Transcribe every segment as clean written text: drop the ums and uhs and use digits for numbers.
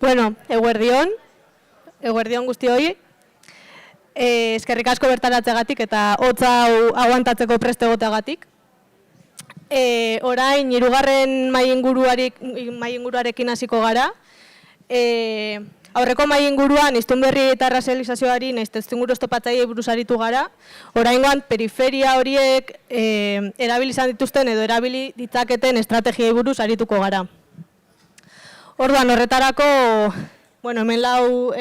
Bueno, eguerdion guztioi. Eskerrik asko bertaratzeagatik eta hotza hau aguantatzeko preste egoteagatik. Orain, hirugarren mahai inguruarekin hasiko gara. Aurreko mahai inguruan, Iztunberri eta razializazioari nahiz testuinguru oztopatzaileei buruz aritu gara. Oraingoan, periferia horiek erabili izan dituzten edo erabili ditzaketen estrategiei buruz arituko gara. Orduan, horretarako, hemen lau...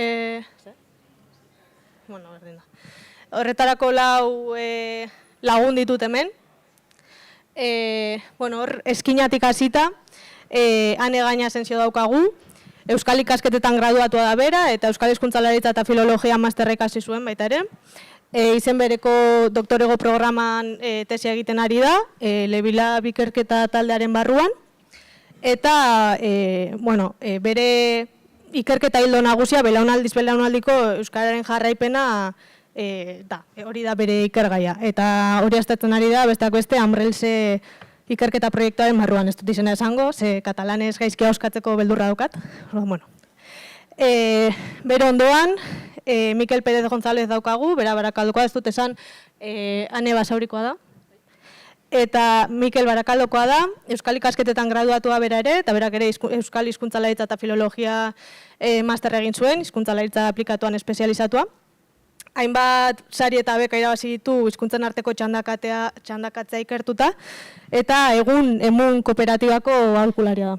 Horretarako lau lagun ditut hemen. Eskinatik hasita, Ane Gaina Asensio daukagu, Euskal Ikasketetan graduatua da bera, eta Euskal Hizkuntzalaritza eta Filologia masterra ikasi zuen baita ere. Izen bereko doktorego programan tesia egiten ari da, Lebila Bikerketa taldearen barruan. Eta, bere ikerketa hildo nagusia, belaunaldiko Euskararen jarraipena hori da bere ikergaia. Eta hori aztertzen ari da, besteak beste, Ambrelse ikerketa proiektuaren barruan, ez dut izena esango, ze katalanez gaizki auskatzeko beldurra daukat. Bere ondoan, Mikel Pérez González daukagu, bera Barakaldokoa, ez dut esan, Ane Basaurikoa da. Eta Mikel Barakaldokoa da, Euskal Ikasketetan graduatua bera ere, eta berak ere Euskal Hizkuntzalaritza eta Filologia masterra egin zuen, hizkuntzalaritza aplikatuan espezializatua. Hainbat sari eta beka irabazi ditu hizkuntzen arteko txandakatzea ikertuta, eta egun emun kooperatibako aholkularia da.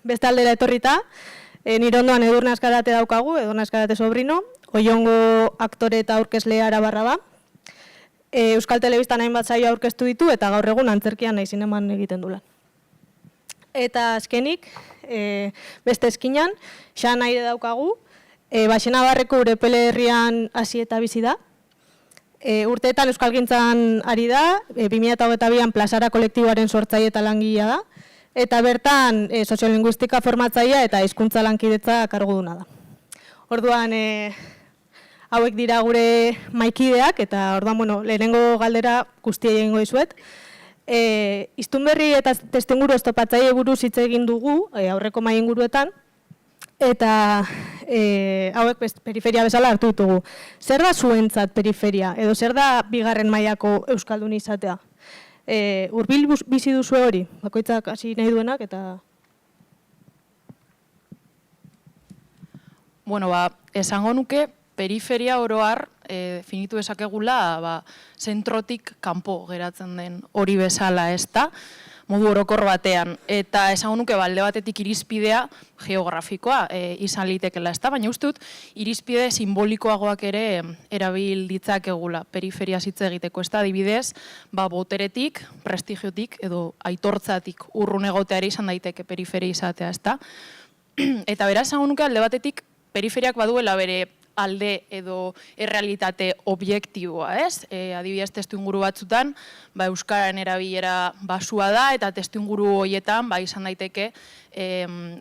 Beste aldera etorrita, nire ondoan Edurne Azkarate daukagu, Edurne Azkarate sobrino, Oiongo aktore eta aurkezle arabarra ba. Euskal Telebistan hainbat saio aurkeztu ditu eta gaur egun antzerkian nahi zineman egiten du lan. Eta azkenik, beste eskinan, Xan Aire daukagu, Baxenabarreko Urepele herrian hasi eta bizi da. Urteetan euskalgintzan ari da, 2022an Plazara kolektiboaren sortzaile eta langilea da, eta bertan soziolinguistika formatzailea eta hizkuntza lankidetza karguduna da. Orduan, hauek dira gure maikideak, eta orduan, lehenengo galdera guztiei egingo dizuet. Iztunberri eta testuinguru oztopatzaile buruz hitz egin dugu, aurreko mahai inguruetan, eta hauek periferia bezala hartu ditugu. Zer da zuentzat periferia, edo zer da bigarren mailako euskaldun izatea? Hurbil bizi duzu hori, bakoitzak hasi nahi duenak, eta... Esango nuke, periferia oroar definitu esakegula zentrotik kanpo geratzen den hori bezala ez da, modu orokor batean. Eta esango nuke alde batetik irizpidea geografikoa izan litekela ez da, baina uste dut irizpide simbolikoagoak ere erabil ditzakegula periferia hitz egiteko ez da, adibidez, boteretik, prestigiotik edo aitortzatik urrun egoteari izan daiteke periferia izatea ez da. Eta beraz esango nuke alde batetik periferiak baduela bere alde edo errealitate objektiboa, ez? Adibidez, testuinguru batzutan, euskararen erabilera basua da, eta testuinguru horietan, izan daiteke,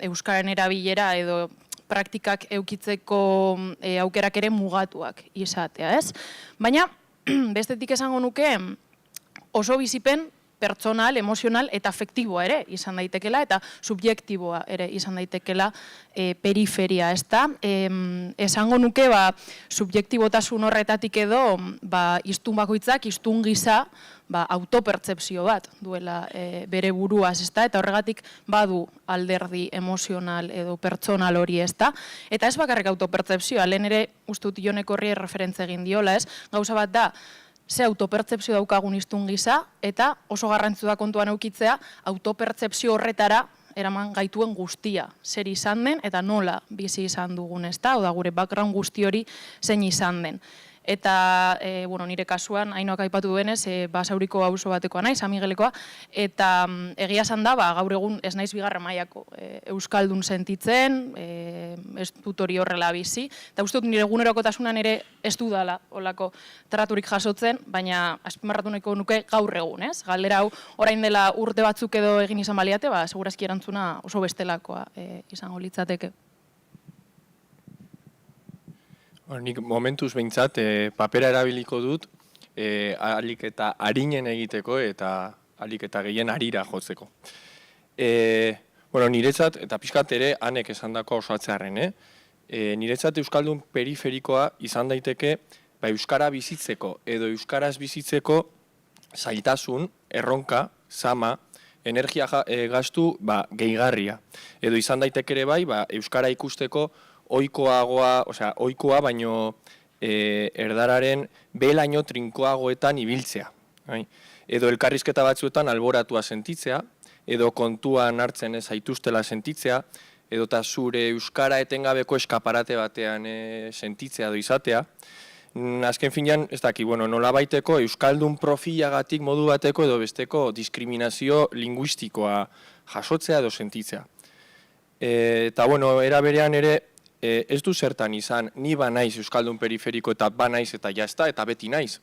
euskararen erabilera edo praktikak eukitzeko aukerak ere mugatuak izatea, ez? Baina, bestetik esango nuke, oso bizipen pertsonal, emozional eta afektiboa ere izan daitekela eta subjektiboa ere izan daitekela periferia, ez da? Esango nuke, subjektibotasun horretatik edo, hiztun bakoitzak, hiztun gisa, autopertzepzio bat duela bere buruaz, ez da? Eta horregatik badu alderdi emozional edo pertsonal hori, ez da? Eta ez bakarrik autopertzepzioa, lehen ere uste dut Jonek horri referentze egin diola, ez? Gauza bat da, ze autopertzepzio daukagun hiztun gisa, eta oso garrantzitsua da kontuan eukitzea, autopertzepzio horretara eraman gaituen guztia, zer izan den, eta nola bizi izan dugun, ez da? Oda gure background guzti hori zein izan den. Eta, nire kasuan, Ainoak aipatu duenez, Basauriko auzo batekoa naiz, San Miguelekoa, eta egia esan da, gaur egun ez naiz bigarren mailako euskaldun sentitzen, ez dut hori horrela bizi, eta uste dut nire egunerokotasunan ere ez dudala olako traturik jasotzen, baina azpimarratu nahiko nuke gaur egun, ez? Galdera hau, orain dela urte batzuk edo egin izan baliate, segurazki erantzuna oso bestelakoa izango litzateke. Nik momentuz behintzat papera erabiliko dut ahalik eta arinen egiteko eta ahalik eta gehien harira jotzeko. Bueno, niretzat, eta pixkat ere, anek esandako osatzearen, niretzat euskaldun periferikoa izan daiteke euskara bizitzeko edo euskaraz bizitzeko zailtasun, erronka, zama, energia gastu gehigarria. Edo izan daiteke ere bai, euskara ikusteko ohikoa baino erdararen belaino trinkoagoetan ibiltzea. Edo elkarrizketa batzuetan alboratua sentitzea, edo kontuan hartzen ez zaituztela sentitzea, edo eta zure euskara etengabeko eskaparate batean sentitzea edo izatea. Azken finean, ez daki, nola baiteko euskaldun profilagatik modu bateko edo besteko diskriminazio linguistikoa jasotzea edo sentitzea. Eta, era berean ere, ez du zertan izan, ni ba naiz euskaldun periferiko eta ba naiz eta jazta eta beti naiz.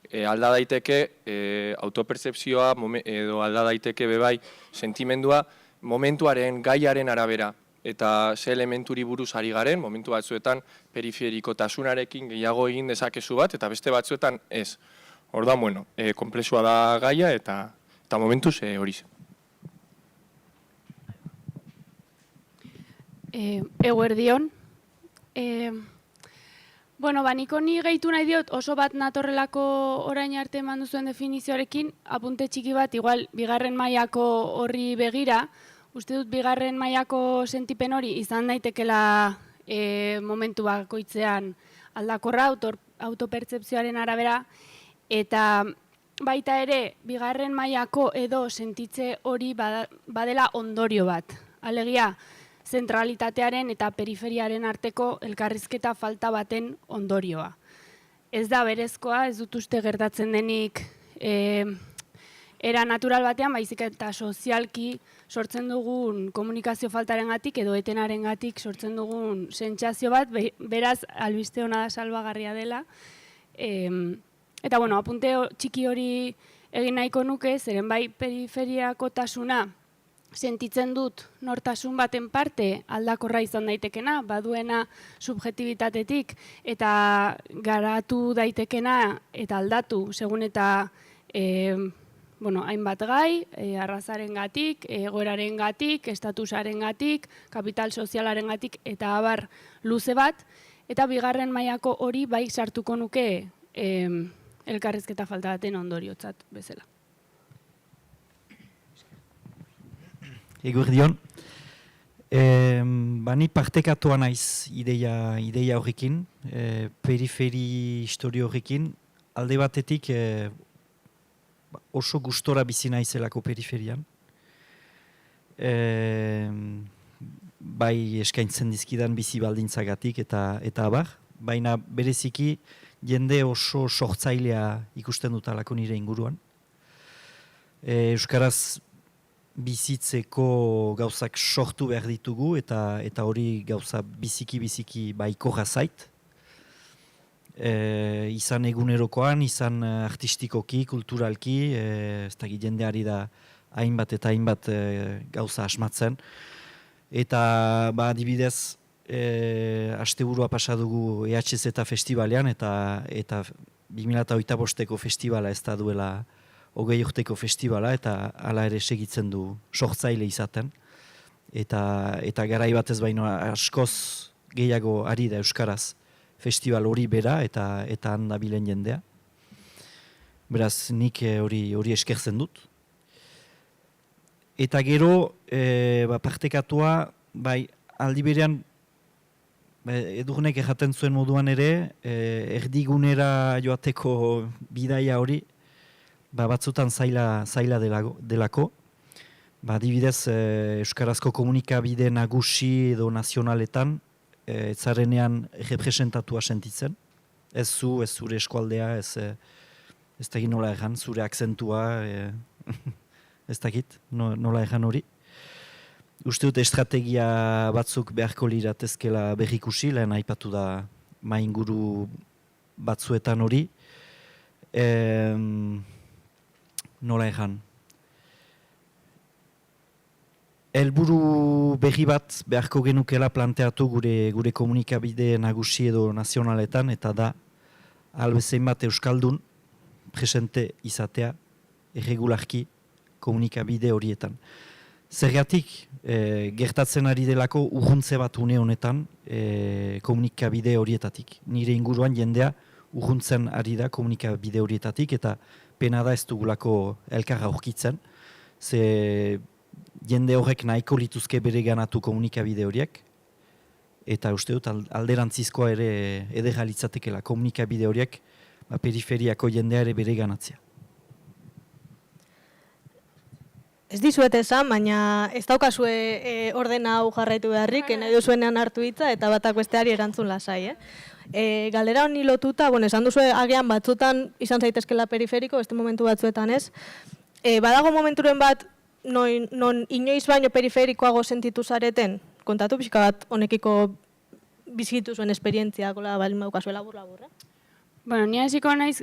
Alda daiteke autopertzepzioa edo alda daiteke bebai sentimendua momentuaren, gaiaren arabera. Eta ze elementuri buruz ari garen, momentu batzuetan periferikotasunarekin gehiago egin dezakezu bat, eta beste batzuetan ez. Orduan, konplexua da gaia eta momentuz hori zen. Eguerdion. Niko ni gehitu nahi diot oso bat natorrelako orain arte eman duzuen definizioarekin, apunte txiki bat, igual, bigarren mailako horri begira, uste dut bigarren mailako sentipen hori izan daitekela momentu bakoitzean aldakorra, autopertzepzioaren arabera, eta baita ere, bigarren mailako edo sentitze hori badela ondorio bat. Alegia, zentralitatearen eta periferiaren arteko elkarrizketa falta baten ondorioa. Ez da berezkoa, ez dut uste gertatzen denik era natural batean, baizik eta sozialki sortzen dugun komunikazio faltarengatik edo etenarengatik sortzen dugun sentsazio bat, beraz albiste ona da salbagarria dela. Eta apunte txiki hori egin nahiko nuke, zeren bai periferiakotasuna sentitzen dut nortasun baten parte aldakorra izan daitekena, baduena subjektibitatetik eta garatu daitekena eta aldatu, segun eta hainbat gai, arrazaren gatik, egoeraren gatik, estatusaren gatik, kapital sozialaren gatik eta abar luze bat, eta bigarren mailako hori bai sartuko nuke elkarrizketa falta baten ondoriotzat bezala. Eguerdion, ni partekatua naiz ideia horrekin, periferi historio horrekin, alde batetik oso gustora bizi naizelako periferian. Bai eskaintzen dizkidan bizi baldintzagatik eta abar, baina bereziki jende oso sortzailea ikusten dut alako nire inguruan. Euskaraz bizitzeko gauzak sortu behar ditugu eta hori gauza biziki baikorra zait. Izan egunerokoan, izan artistikoki, kulturalki, ez dakit jendeari da hainbat eta hainbat gauza asmatzen. Eta adibidez, asteburua pasa dugu EHZ festivalean eta 2025ko festivala ez da duela 20 urteko festivala eta hala ere segitzen du sortzaile izaten. Eta garai batez baino askoz gehiago ari da euskaraz festival hori bera eta handabilen jendea. Beraz, nik hori eskertzen dut. Eta gero, partekatua, aldi berean, Edurnek erraten zuen moduan ere, erdigunera joateko bidaia hori, batzutan zaila delako. Adibidez, euskarazko komunikabide nagusi edo nazionaletan, zarenean representatua sentitzen. Ez zure eskualdea, ez dakit nola erran, zure akzentua, ez dakit nola erran hori. Uste dut estrategia batzuk beharko liratezkela berrikusi, lehen aipatu da mainguru batzuetan hori. Nola erran. Helburu berri bat beharko genukela planteatu gure komunikabide nagusi edo nazionaletan, eta da albezein bat euskaldun presente izatea erregularki komunikabide horietan. Zergatik, gertatzen ari delako urruntze bat une honetan komunikabide horietatik. Nire inguruan jendea urruntzen ari da komunikabide horietatik eta pena da ez dugulako elkar aurkitzen. Ze jende horrek nahiko lituzke bere ganatu komunikabide horiek. Eta uste dut alderantzizkoa ere edera litzatekela komunikabide horiek periferiako jendea ere bere ganatzea. Ez dizuet esan, baina ez daukazue ordena hau jarraitu beharrik, nahi duzuenean hartu hitza eta batak besteari erantzun lasai. Galdera honi lotuta, esan duzue agian batzutan izan zaitezkela periferiko, beste momentu batzuetan ez. Badago momenturen bat, non inoiz baino periferikoago sentitu zareten, kontatu pixka bat honekiko bizitu zuen esperientzia, gola balin baukazue labur-labur, Bueno, ni hasiko naiz,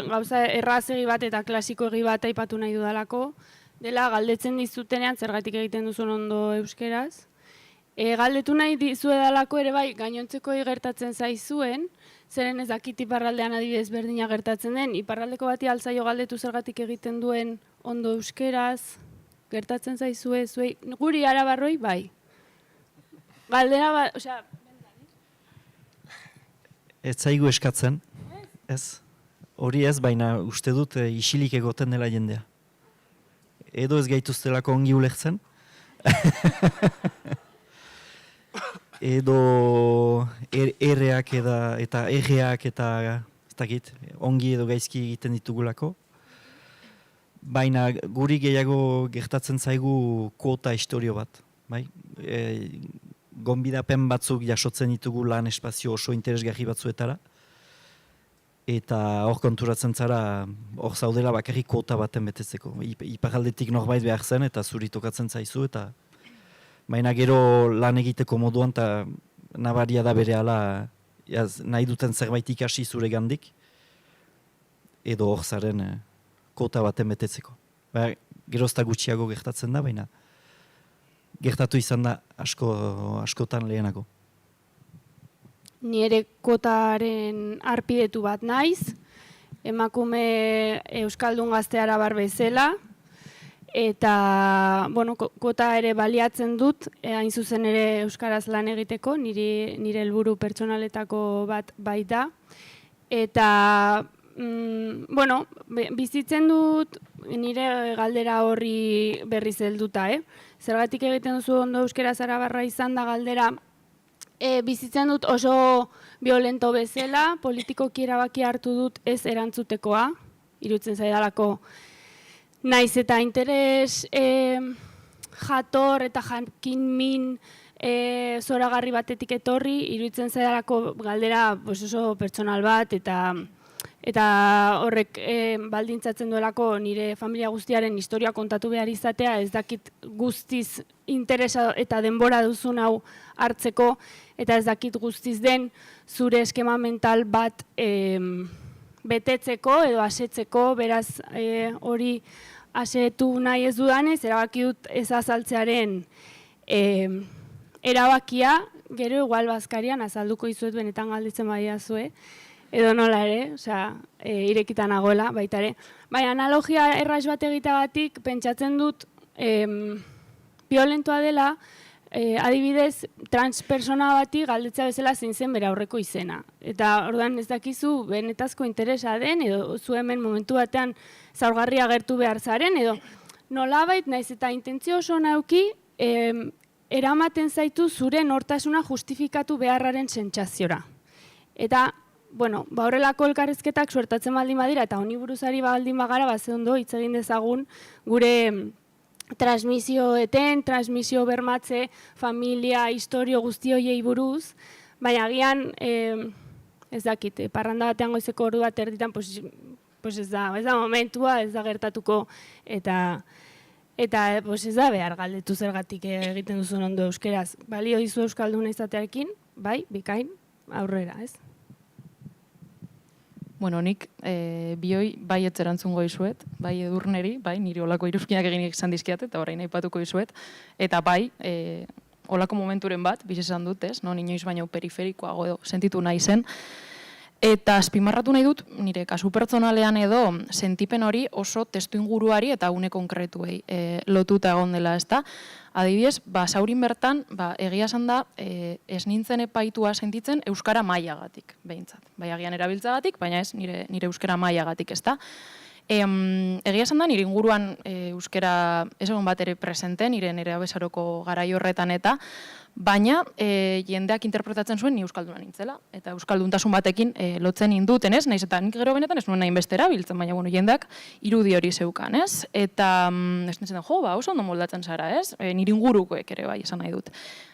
gauza errazegi bat eta klasikoegi bat aipatu nahi dudalako, dela galdetzen dizutenean zergatik egiten duzun ondo euskeraz. Galdetu nahi dizuedalako ere bai, gainontzeko gertatzen zaizuen, zeren ez dakit iparraldean adibidez berdina gertatzen den, iparraldeko bati altzaio galdetu zergatik egiten duen ondo euskeraz, gertatzen zaizue, zuei, guri arabarroi bai. Galdera bat, osea... Ez zaigu eskatzen, ez. Hori ez, baina uste dut isilik egoten dela jendea. Edo ez gaituztelako ongi ulertzen. Edo erreak eta erreak eta ez dakit, ongi edo gaizki egiten ditugulako. Baina guri gehiago gertatzen zaigu kuota historio bat. Bai? Gonbidapen batzuk jasotzen ditugu lan espazio oso interesgarri batzuetara. Eta hor konturatzen zara, hor zaudela bakarrik kuota baten betetzeko. Iparaldetik norbait behar zen eta zuri tokatzen zaizu eta baina gero lan egiteko moduan eta nabaria da berehala nahi duten zerbait ikasi zure gandik edo hor zaren kuota baten betetzeko. Gerozta gutxiago gertatzen da, baina gertatu izan da askotan lehenako. Ni ere kuotaren arpidetu bat naiz, emakume euskaldun gazte arabar bezala, eta kuota ere baliatzen dut, hain zuzen ere euskaraz lan egiteko, nire helburu pertsonaletako bat baita. Eta, bizitzen dut nire galdera horri berriz helduta, Zergatik egiten duzu ondo euskaraz arabarra izan da galdera, bizitzen dut oso violento bezala, politikoki erabaki hartu dut ez erantzutekoa, iruditzen zaidalako naiz eta interes jator eta jakin min zoragarri batetik etorri, iruditzen zaidalako galdera oso pertsonal bat eta horrek baldintzatzen duelako nire familia guztiaren historia kontatu behar izatea, ez dakit guztiz interesa eta denbora duzun hau hartzeko, eta ez dakit guztiz den zure eskema mental bat betetzeko edo asetzeko, beraz hori asetu nahi ez dudanez, erabaki dut ez azaltzearen erabakia, gero igual bazkarian azalduko izuet benetan galditzen badiazue, edo nola ere, irekitan nagoela baita ere. Baina analogia erraz bat egiteagatik pentsatzen dut violentoa dela, adibidez, transpersona bati galdetzea bezala zein zen bere aurreko izena. Eta orduan ez dakizu benetazko interesa den, edo zu hemen momentu batean zaurgarria agertu behar zaren, edo nolabait naiz eta intentzio oso nauki, eramaten zaitu zure nortasuna justifikatu beharraren sentsaziora. Eta horrelako elkarrezketak suertatzen baldin badira, eta honi buruzari baldin bagara, ze ondo hitz egin dezagun gure transmisio bermatze, familia, historio guzti horiei buruz, baina agian, ez dakit, parranda batean goizeko ordu bat erditan, ez da momentua, ez da gertatuko, eta ez da behar galdetu zergatik egiten duzun ondo euskeraz. Balio dizu euskalduna izatearekin, bai, bikain, aurrera, ez? Nik bioi bai etzerantzungo izuet, bai Edurneri, bai niri olako iruzkinak egin izan dizkiat eta orain aipatuko izuet, eta bai olako momenturen bat, bizi esan dut, non inoiz baino periferikoago edo sentitu nahi zen, Eta azpimarratu nahi dut, nire kasu pertsonalean edo, sentipen hori oso testu inguruari eta une konkretuei lotuta egon dela, ezta? Adibidez, Basaurin bertan, egia esan da, ez nintzen epaitua sentitzen euskara mailagatik, behintzat. Bai agian erabiltzagatik, baina ez nire euskara mailagatik, ezta? Egia esan da, nire inguruan euskara ez egon bat ere presente, nire abesaroko garai horretan eta, baina jendeak interpretatzen zuen ni euskalduna nintzela, eta euskalduntasun batekin lotzen induten, ez? Naiz eta nik gero benetan ez nuen nahin beste erabiltzen, baina jendeak irudi hori zeukan, ez? Eta ez nintzen, oso ondo moldatzen zara, ez? Nire ingurukoek ere bai, esan nahi dut.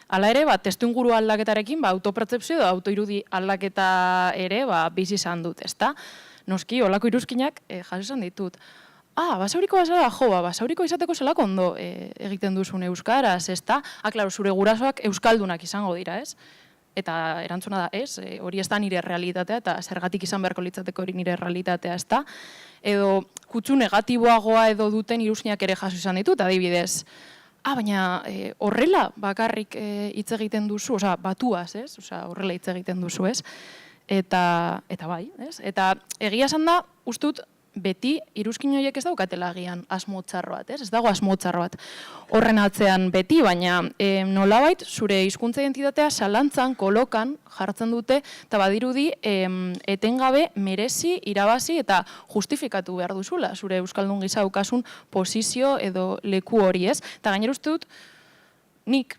Hala ere, testu inguru aldaketarekin, autopertzepzio edo autoirudi aldaketa ere bizi izan dut, ezta? Noski, olako iruzkinak jaso izan ditut. Basauriko bazara, basauriko izateko zelako ondo egiten duzun euskaraz, ezta? Klaro, zure gurasoak euskaldunak izango dira, ez? Eta erantzuna da, ez? Hori ez da nire realitatea, eta zergatik izan beharko litzateko hori nire realitatea, ezta? Edo, kutsu negatiboagoa edo duten iruzkinak ere jaso izan ditut, adibidez. Baina horrela bakarrik hitz egiten duzu, batuaz, ez? Horrela hitz egiten duzu, ez? Eta bai, ez? Eta egia esan da, ustut, beti iruzkin horiek ez daukatela agian asmo txarro bat, ez? Ez dago asmo txarro bat horren atzean beti, baina nolabait zure hizkuntza identitatea zalantzan, kolokan jartzen dute, eta badirudi etengabe merezi, irabazi eta justifikatu behar duzula zure euskaldun gisa daukasun posizio edo leku hori, ez? Eta gainera uste dut, nik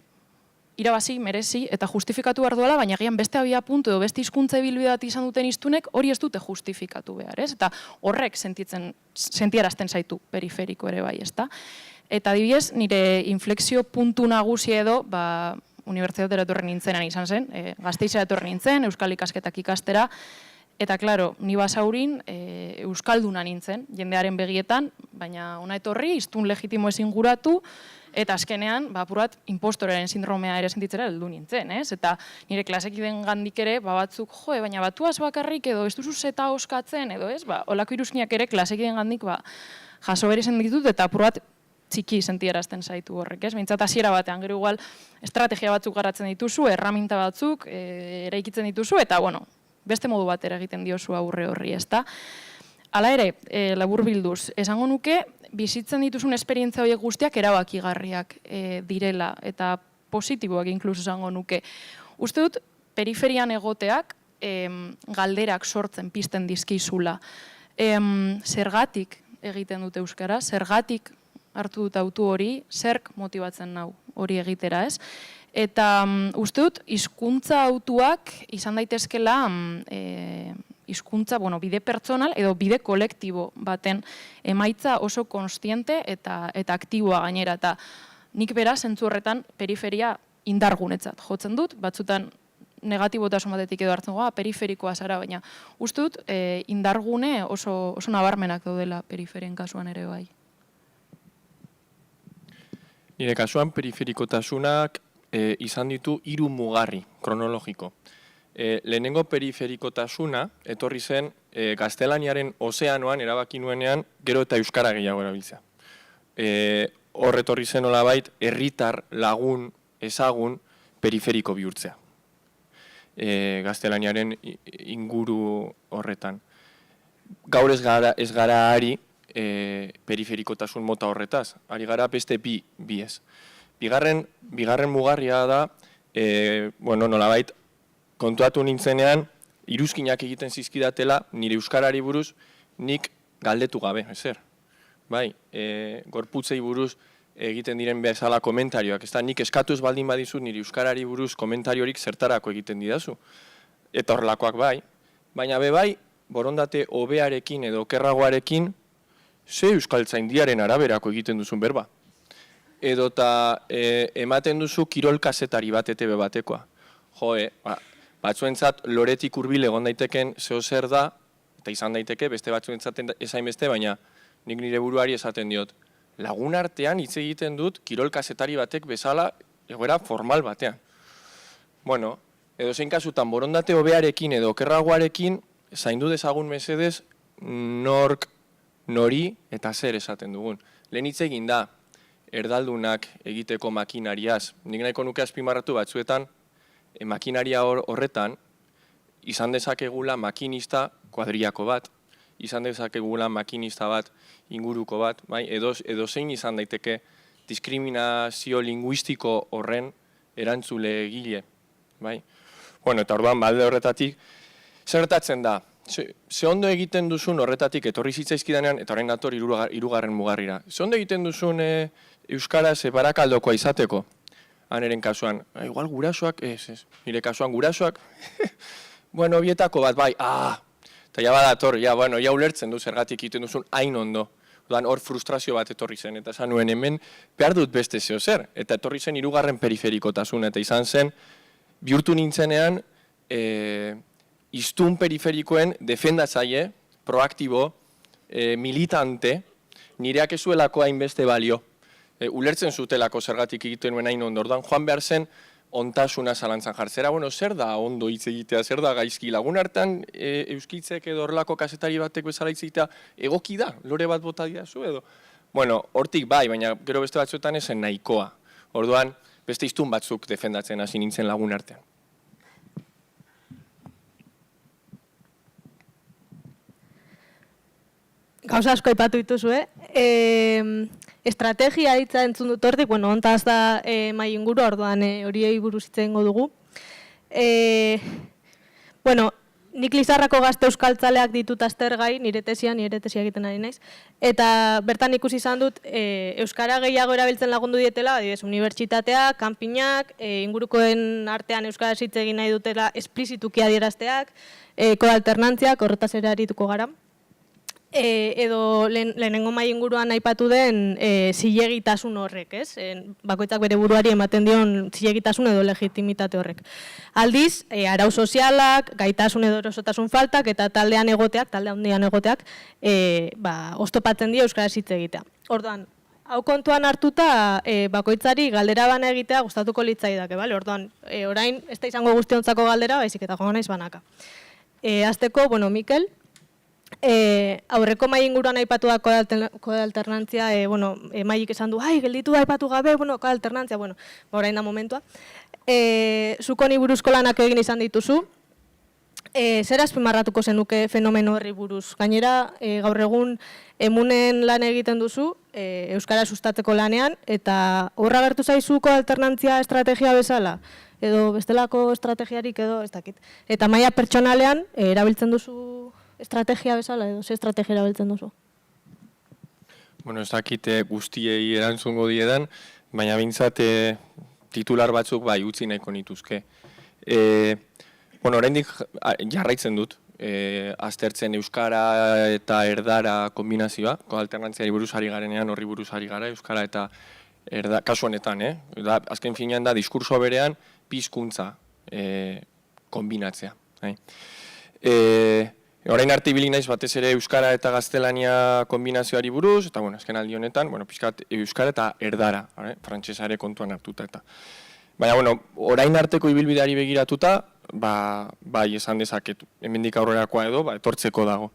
irabazi, merezi eta justifikatu behar duela, baina agian beste abia puntu edo beste hizkuntza ibilbide bat izan duten hiztunek hori ez dute justifikatu behar, ez? Eta horrek sentiarazten zaitu periferiko ere bai, ezta? Eta adibidez, nire inflexio puntu nagusi edo, unibertsitatera etorri nintzenan izan zen, Gasteizera etorri nintzen, euskal ikasketak ikastera, eta, klaro, ni Basaurin euskalduna nintzen, jendearen begietan, baina ona etorri, hiztun legitimo ezin guratu, eta azkenean, apur bat, impostoraren sindromea ere sentitzera heldu nintzen, ez? Eta nire klasekiden gandik ere, batzuk, baina batuaz bakarrik edo ez duzu zeta oskatzen, edo ez? Olako iruzkinak ere klasekiden gandik jaso bere ditut, eta apur bat txiki sentiarazten zaitu horrek, ez? Behintzat hasiera batean, gero igual, estrategia batzuk garatzen dituzu, erraminta batzuk eraikitzen dituzu, eta, beste modu batera egiten diozu aurre horri, ezta? Hala ere, labur bilduz, esango nuke, bizitzen dituzun esperientzia horiek guztiak erabakigarriak direla, eta positiboak inkluso esango nuke. Uste dut, periferian egoteak galderak sortzen pizten dizkizula. Zergatik egiten dute euskara, zergatik hartu dut autu hori, zerk motibatzen nau hori egitera, ez? Eta uste dut, hizkuntza autuak izan daitezkela hizkuntza, bide pertsonal edo bide kolektibo baten emaitza oso konstiente eta aktiboa gainera. Eta nik bera, zentzu horretan, periferia indargunetzat jotzen dut, batzutan negatibotasun batetik edo hartzen periferikoa zara, baina uste dut indargune oso nabarmenak daudela periferien kasuan ere bai. Nire kasuan periferikotasunak izan ditu 3 mugarri kronologiko. Lehenengo periferikotasuna etorri zen gaztelaniaren ozeanoan erabaki nuenean gero eta euskara gehiago erabiltzea. Hor etorri zen nolabait herritar lagun ezagun periferiko bihurtzea. Gaztelaniaren inguru horretan. Gaur ez gara ari periferikotasun mota horretaz. Ari gara beste bi ez. Bigarren mugarria da, nolabait, kontuatu nintzenean, iruzkinak egiten zizkidatela, nire euskarari buruz, nik galdetu gabe, ezer. Bai, gorputzei buruz egiten diren bezala komentarioak, ez da, nik eskatu ez baldin badizut nire euskarari buruz komentariorik zertarako egiten didazu. Eta horrelakoak bai, baina bai, borondate hobearekin edo okerragoarekin, ze euskaltzaindiaren araberako egiten duzun berba. Edota ematen duzu kirol kazetari bat ETB batekoa. Batzuentzat loretik hurbil egon daiteken zeo zer da, eta izan daiteke, beste batzuentzat ezain beste, baina nik nire buruari esaten diot. Lagun artean hitz egiten dut kirol kazetari batek bezala egoera formal batean. Bueno, edo zein kasutan borondate hobearekin edo okerragoarekin zaindu dezagun mesedez nork, nori eta zer esaten dugun. Lehen hitz egin da, erdaldunak egiteko makinariaz. Nik nahiko nuke azpimarratu batzuetan, makinaria horretan, izan dezakegula makinista kuadriako bat, izan dezakegula makinista bat inguruko bat, bai? Edo zein izan daiteke diskriminazio linguistiko horren erantzule egile. Bai? Bueno, eta orduan, balde horretatik, zertatzen da, ze ondo egiten duzun horretatik etorri zitzaizkidanean, eta orain dator hirugarren mugarrira. Ze ondo egiten duzun euskaraz barakaldokoa izateko, haneren kasuan, igual gurasoak, nire kasuan gurasoak, bueno, bietako bat, bai, eta ja badator, ja ulertzen du zergatik egiten duzun hain ondo. Odan hor frustrazio bat etorri zen, eta esan nuen hemen behar dut beste zeo zer, eta etorri zen hirugarren periferikotasun, eta izan zen, bihurtu nintzenean, hiztun periferikoen defendatzaile, proaktibo, militante, nireak ezuelako hainbeste balio. Ulertzen zutelako zergatik egiten nuen hain ondo, orduan joan behar zen ontasuna zalantzan jartzera, bueno, zer da ondo hitz egitea, zer da gaizki lagun hartan euskitzek edo horrelako kazetari batek bezala hitz egitea egoki da, lore bat bota diazu edo. Bueno, hortik bai, baina gero beste batzuetan esen nahikoa. Orduan, beste hiztun batzuk defendatzen hasi nintzen lagun artean. Gauza asko aipatu dituzue. Estrategia hitza entzun dut hortik, bueno, hontaz da mai inguru, orduan horiei buruz hitz egingo dugu. Bueno, nik Lizarrako gazte euskaltzaleak ditut aztergai, nire tesia egiten ari naiz. Eta bertan ikusi izan dut, euskara gehiago erabiltzen lagundu dietela, adibidez, unibertsitateak, kanpinak, ingurukoen artean euskara hitz egin nahi dutela esplizituki adierazteak, koalternantziak, horretaz ere arituko gara. Edo lehenengo mai inguruan aipatu den zilegitasun horrek, ez? Bakoitzak bere buruari ematen dion zilegitasun edo legitimitate horrek. Aldiz, arau sozialak, gaitasun edo erosotasun faltak eta talde handian egoteak, oztopatzen dira euskaraz hitz egitea. Orduan, hau kontuan hartuta bakoitzari galdera bana egitea gustatuko litzaidake, bale? Orduan, orain ez da izango guztiontzako galdera, baizik eta joan naiz banaka. Hasteko, bueno, Mikel, aurreko mai inguruan aipatu da koalternantzia, maik esan du, gelditu da aipatu gabe, koalternantzia, orain da momentua. Zuk honi buruzko lanak egin izan dituzu, zer azpimarratuko zenuke fenomeno horri buruz? Gainera, gaur egun emunen lan egiten duzu, euskara sustatzeko lanean, eta horra gertu zaizu koalternantzia estrategia bezala? Edo bestelako estrategiarik edo ez dakit. Eta maila pertsonalean, erabiltzen duzu estrategia bezala edo, ze estrategia erabiltzen duzu? Bueno, ez dakite guztiei erantzungo diedan, baina bintzat titular batzuk bai utzi nahiko nituzke. Bueno, oraindik jarraitzen dut, aztertzen euskara eta erdara kombinazioa, koalternantziari buruz ari garenean, horri buruz ari gara, euskara eta erdara, kasu honetan, azken finean da, diskurso berean, pizkuntza kombinatzea. Orain arte ibili naiz batez ere euskara eta gaztelania kombinazioari buruz, eta azken aldi honetan, pixkat euskara eta erdara, frantsesare kontuan hartuta eta. Baina, orain arteko ibilbideari begiratuta, bai esan dezaket, hemendik aurrerakoa edo, etortzeko dago.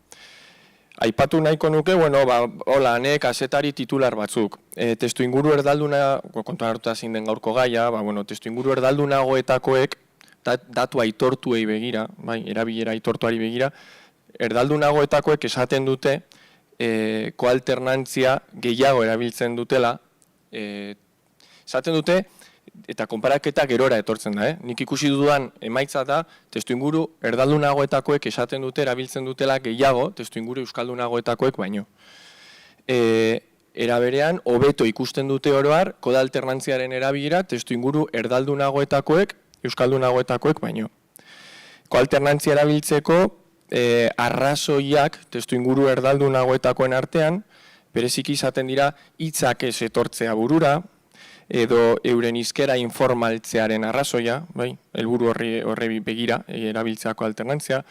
Aipatu nahiko nuke, hola, kazetari titular batzuk. Testu inguru erdalduna, kontuan hartuta zein den gaurko gaia, testu inguru erdaldunagoetakoek, datu aitortuei begira, erabilera aitortuari begira, erdaldunagoetakoek esaten dute koalternantzia gehiago erabiltzen dutela, esaten dute, eta konparaketa gerora etortzen da. Nik ikusi dudan emaitza da, testuinguru erdaldunagoetakoek esaten dute erabiltzen dutela gehiago, testuinguru euskaldunagoetakoek baino. Era berean, hobeto ikusten dute oroar, koalternantziaren erabilera, testuinguru erdaldunagoetakoek, euskaldunagoetakoek baino. Koalternantzia erabiltzeko, arrazoiak testuinguru erdaldunagoetakoen artean, bereziki izaten dira hitzak ez etortzea burura, edo euren hizkera informaltzearen arrazoia, helburu horri begira erabiltzeako alternantzia,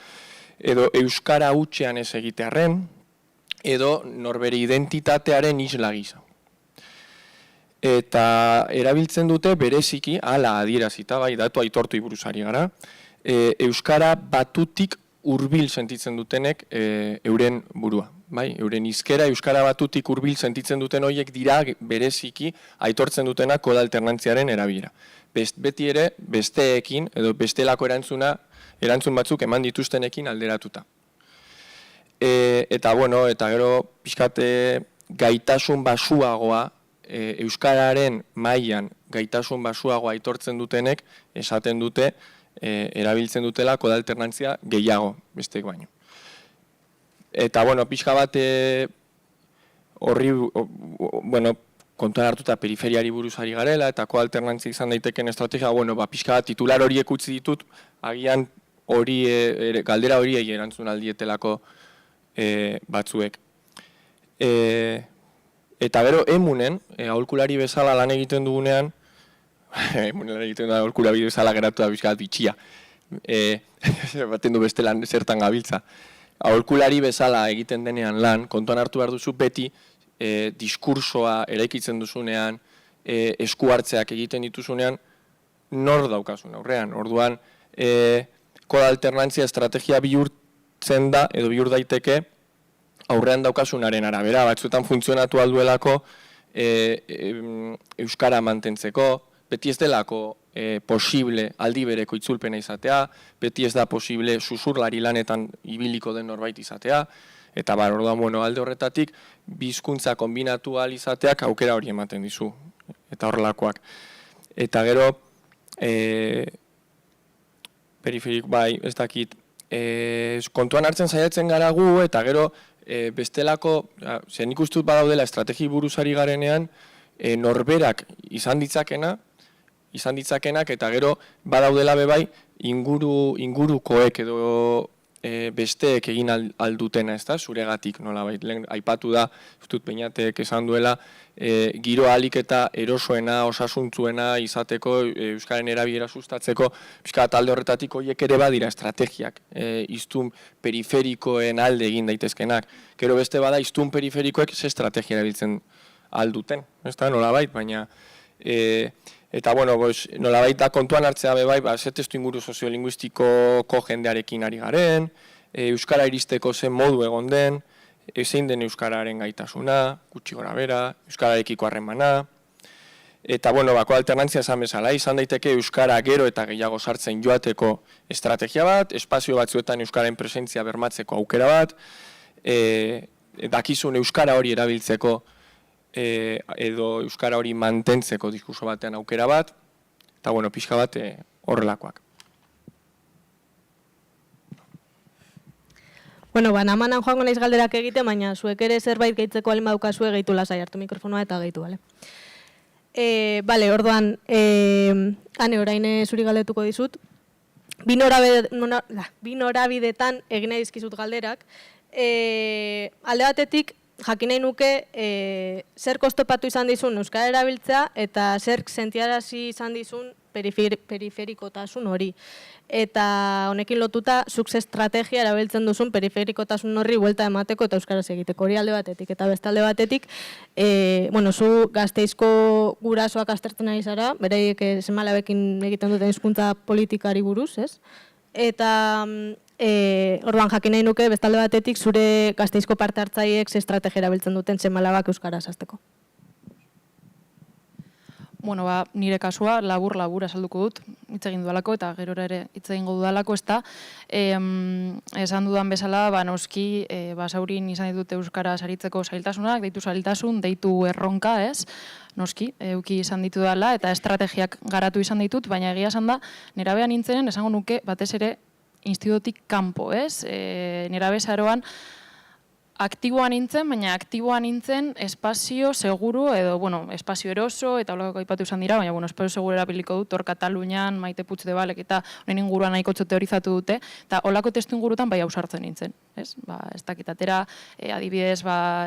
edo euskara hutsean ez egitearren, edo norbere identitatearen isla gisa. Eta erabiltzen dute bereziki, hala adierazita, datu aitortu buruzari gara, euskara batutik hurbil sentitzen dutenek euren burua. bai, euren hizkera euskara batutik hurbil sentitzen duten horiek dira bereziki aitortzen dutenak koda alternantziaren erabilera. Beti ere, besteekin edo bestelako erantzun batzuk eman dituztenekin alderatuta. Eta gero pixkate gaitasun basuagoa, euskararen mailan gaitasun basuagoa aitortzen dutenek esaten dute erabiltzen dutela koda alternantzia gehiago besteek baino. Eta, pixka bat horri, kontuan hartuta periferiari buruz ari garela, eta koda alternantzia izan daiteken estrategia, pixka bat titular horiek utzi ditut, agian galdera horiei erantzun aldietelako batzuek. Eta gero, emunen, aholkulari bezala lan egiten dugunean, emunen lan egiten dugunean aholkulari bezala geratu da pixka bat bitxia, baten du beste lan zertan gabiltza. Aholkulari bezala egiten denean lan, kontuan hartu behar duzu beti diskursoa eraikitzen duzunean, esku hartzeak egiten dituzunean, nor daukazun aurrean. Orduan, koda alternantzia estrategia bihurtzen da, edo bihur daiteke, aurrean daukasunaren arabera, batzuetan funtzionatu alduelako euskara mantentzeko, beti ez delako posible aldi bereko itzulpena izatea, beti ez da posible susurlari lanetan ibiliko den norbait izatea, eta orduan, alde horretatik, bi hizkuntza kombinatu ahal izateak aukera hori ematen dizu, eta horrelakoak. Eta gero, periferik, ez dakit, kontuan hartzen saiatzen gara gu, eta gero, bestelako, zen ikustut badaudela estrategi buruzari garenean, norberak izan ditzakenak, eta gero badaudela bebai ingurukoek edo besteek egin aldutena, ez da, zuregatik nolabait. Lehen aipatu da, ustut Beñatek esan duela, giro ahalik eta erosoena, osasuntzuena izateko, euskaren erabilera sustatzeko, pixka talde horretatik horiek ere badira estrategiak, hiztun periferikoen alde egin daitezkenak. Gero beste bada, hiztun periferikoek ze estrategia erabiltzen alduten, ez da, nolabait, baina... Eta, nolabait da kontuan hartzea bebai, ze testu inguru soziolinguistikoko jendearekin ari garen, euskara iristeko zen modu egon den, zein den euskararen gaitasuna, gutxi gora bera, euskararekiko harremana. Eta, koda alternantzia esan bezala, izan daiteke euskara gero eta gehiago sartzen joateko estrategia bat, espazio batzuetan euskaren presentzia bermatzeko aukera bat, dakizun euskara hori erabiltzeko edo euskara hori mantentzeko diskurso batean aukera bat, eta pixka bat horrelakoak. Namanan joango naiz galderak egite, baina zuek ere zerbait gehitzeko alin badukazue gehitu lasai hartu mikrofonoa eta gehitu, bale? Orduan, ane orain zuri galdetuko dizut, bi norabidetan egin nahi dizkizut galderak, alde batetik, jakin nahi nuke zer kostopatu izan dizun euskara erabiltzea eta zer sentiarazi izan dizun periferikotasun hori. Eta honekin lotuta, zuk estrategia erabiltzen duzun periferikotasun horri buelta emateko eta euskaraz egiteko hori alde batetik. Eta beste alde batetik, zu Gasteizko gurasoak aztertzen ari zara, beraiek seme-alabekin egiten duten hizkuntza politikari buruz, ez? Eta orduan jakin nahi nuke, bestalde batetik, zure Gasteizko parte hartzaileek ze estrategia erabiltzen duten seme-alabak euskaraz hasteko. Nire kasua labur azalduko dut, hitz egin dudalako eta gerora ere hitz egingo dudalako, ez da. Esan dudan bezala, noski, basaurin izan ditut euskaraz aritzeko zailtasunak, deitu zailtasun, deitu erronka, ez? Noski, euki izan ditu dela eta estrategiak garatu izan ditut, baina egia esan da, nerabean nintzenen, esango nuke, batez ere, institutotik kanpo, ez? Nerabe zaroan, aktiboan nintzen, baina aktiboan nintzen espazio seguru edo, espazio eroso eta holako aipatu izan dira, baina, espazio seguru erabiliko dut, hor Katalunian, Maite Puigdebalek eta honen inguruan nahikotxo teorizatu dute, eta holako testu ingurutan bai ausartzen nintzen, ez? Ez dakitatera, adibidez,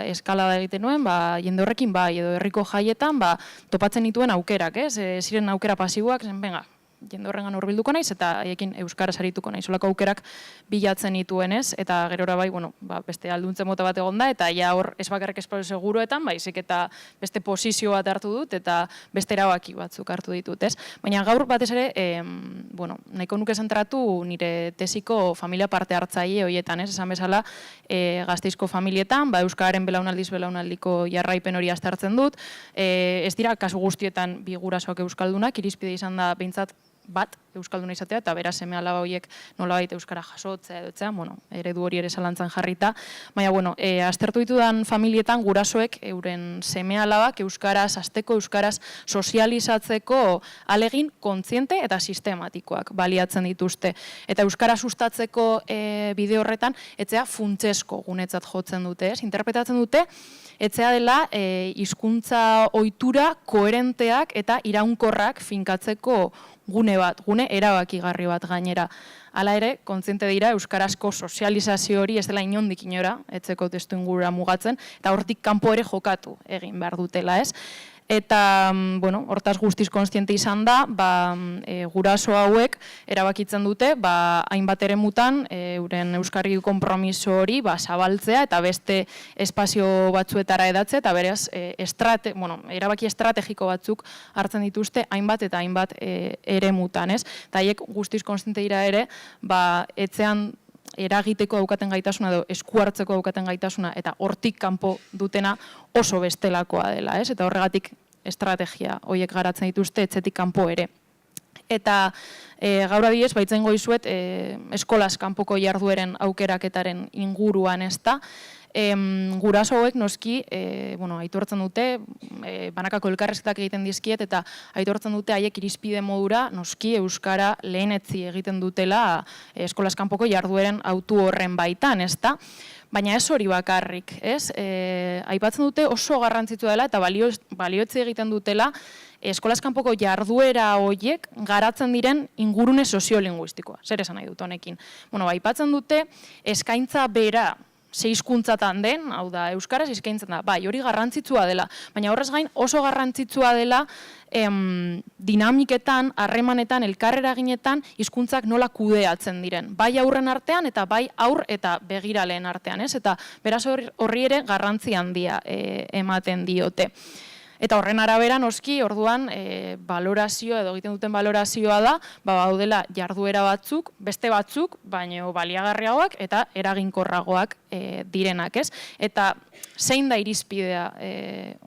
eskalada egiten nuen, jende horrekin bai, edo herriko jaietan, topatzen nituen aukerak, ez? Ziren aukera pasiboak, zen, venga, jende horrengan hurbilduko naiz, eta haiekin euskaraz arituko naiz. Olako aukerak bilatzen nituenez, eta gerora bai, bueno, beste alduntze mota bat egon da, eta ja hor ez bakarrik espazio seguruetan, baizik eta beste posizio bat hartu dut, eta beste erabaki batzuk hartu ditut, ez? Baina gaur batez ere, bueno, nahiko nuke zentratu nire tesiko familia parte hartzaile horietan, ez? Esan bezala, Gasteizko familietan, euskararen belaunaldiko jarraipen hori aztertzen dut, ez dira kasu guztietan bi gurasoak euskaldunak, irizpide izan da behintzat bat euskalduna izatea, eta beraz seme alaba horiek nolabait euskara jasotzea edo bueno, eredu hori ere zalantzan jarrita. Baina, bueno, aztertu ditudan familietan gurasoek euren seme alabak euskaraz hasteko, euskaraz sozializatzeko alegin kontziente eta sistematikoak baliatzen dituzte. Eta euskara sustatzeko bide horretan, etzea funtsesko gunetzat jotzen dute, ez? Interpretatzen dute, etzea dela hizkuntza ohitura koherenteak eta iraunkorrak finkatzeko gune bat, gune erabakigarri bat gainera. Hala ere, kontziente dira euskarazko sozializazio hori ez dela inondik inora, etzeko testu ingurura mugatzen, eta hortik kanpo ere jokatu egin behar dutela, ez? Eta, bueno, hortaz guztiz kontziente izan da, guraso hauek erabakitzen dute, hainbat eremutan, euren euskarri konpromiso hori zabaltzea eta beste espazio batzuetara edatzea, eta beraz, erabaki estrategiko batzuk hartzen dituzte hainbat eta hainbat eremutan, ez? Eta haiek guztiz kontziente dira ere, etzean eragiteko daukaten gaitasuna edo esku hartzeko daukaten gaitasuna eta hortik kanpo dutena oso bestelakoa dela, ez? Eta horregatik estrategia horiek garatzen dituzte etxetik kanpo ere. Eta gaur adibidez baitzen goizuet eskolaz kanpoko jardueren aukeraketaren inguruan, ez da? Guraso hauek noski, aitortzen dute, banakako elkarrezketak egiten dizkiet, eta aitortzen dute haiek irizpide modura noski euskara lehenetzi egiten dutela eskolaz kanpoko jardueren autu horren baitan, ez da? Baina ez hori bakarrik, ez? Aipatzen dute oso garrantzitsua dela eta baliotze egiten dutela eskolaz kanpoko jarduera horiek garatzen diren ingurune soziolinguistikoa. Zer esan nahi dut honekin? Aipatzen dute eskaintza bera hizkuntzatan den, hau da, euskaraz eskaintzen da, bai, hori garrantzitsua dela, baina horrez gain oso garrantzitsua dela dinamiketan, harremanetan, elkarreraginetan hizkuntzak nola kudeatzen diren, bai aurren artean eta bai aur eta begiraleen artean, ez? Eta beraz horri ere garrantzi handia ematen diote. Eta horren arabera noski, orduan, balorazio edo egiten duten balorazioa da, daudela jarduera batzuk, beste batzuk, baina baliagarriagoak eta eraginkorragoak direnak, ez? Eta zein da irizpidea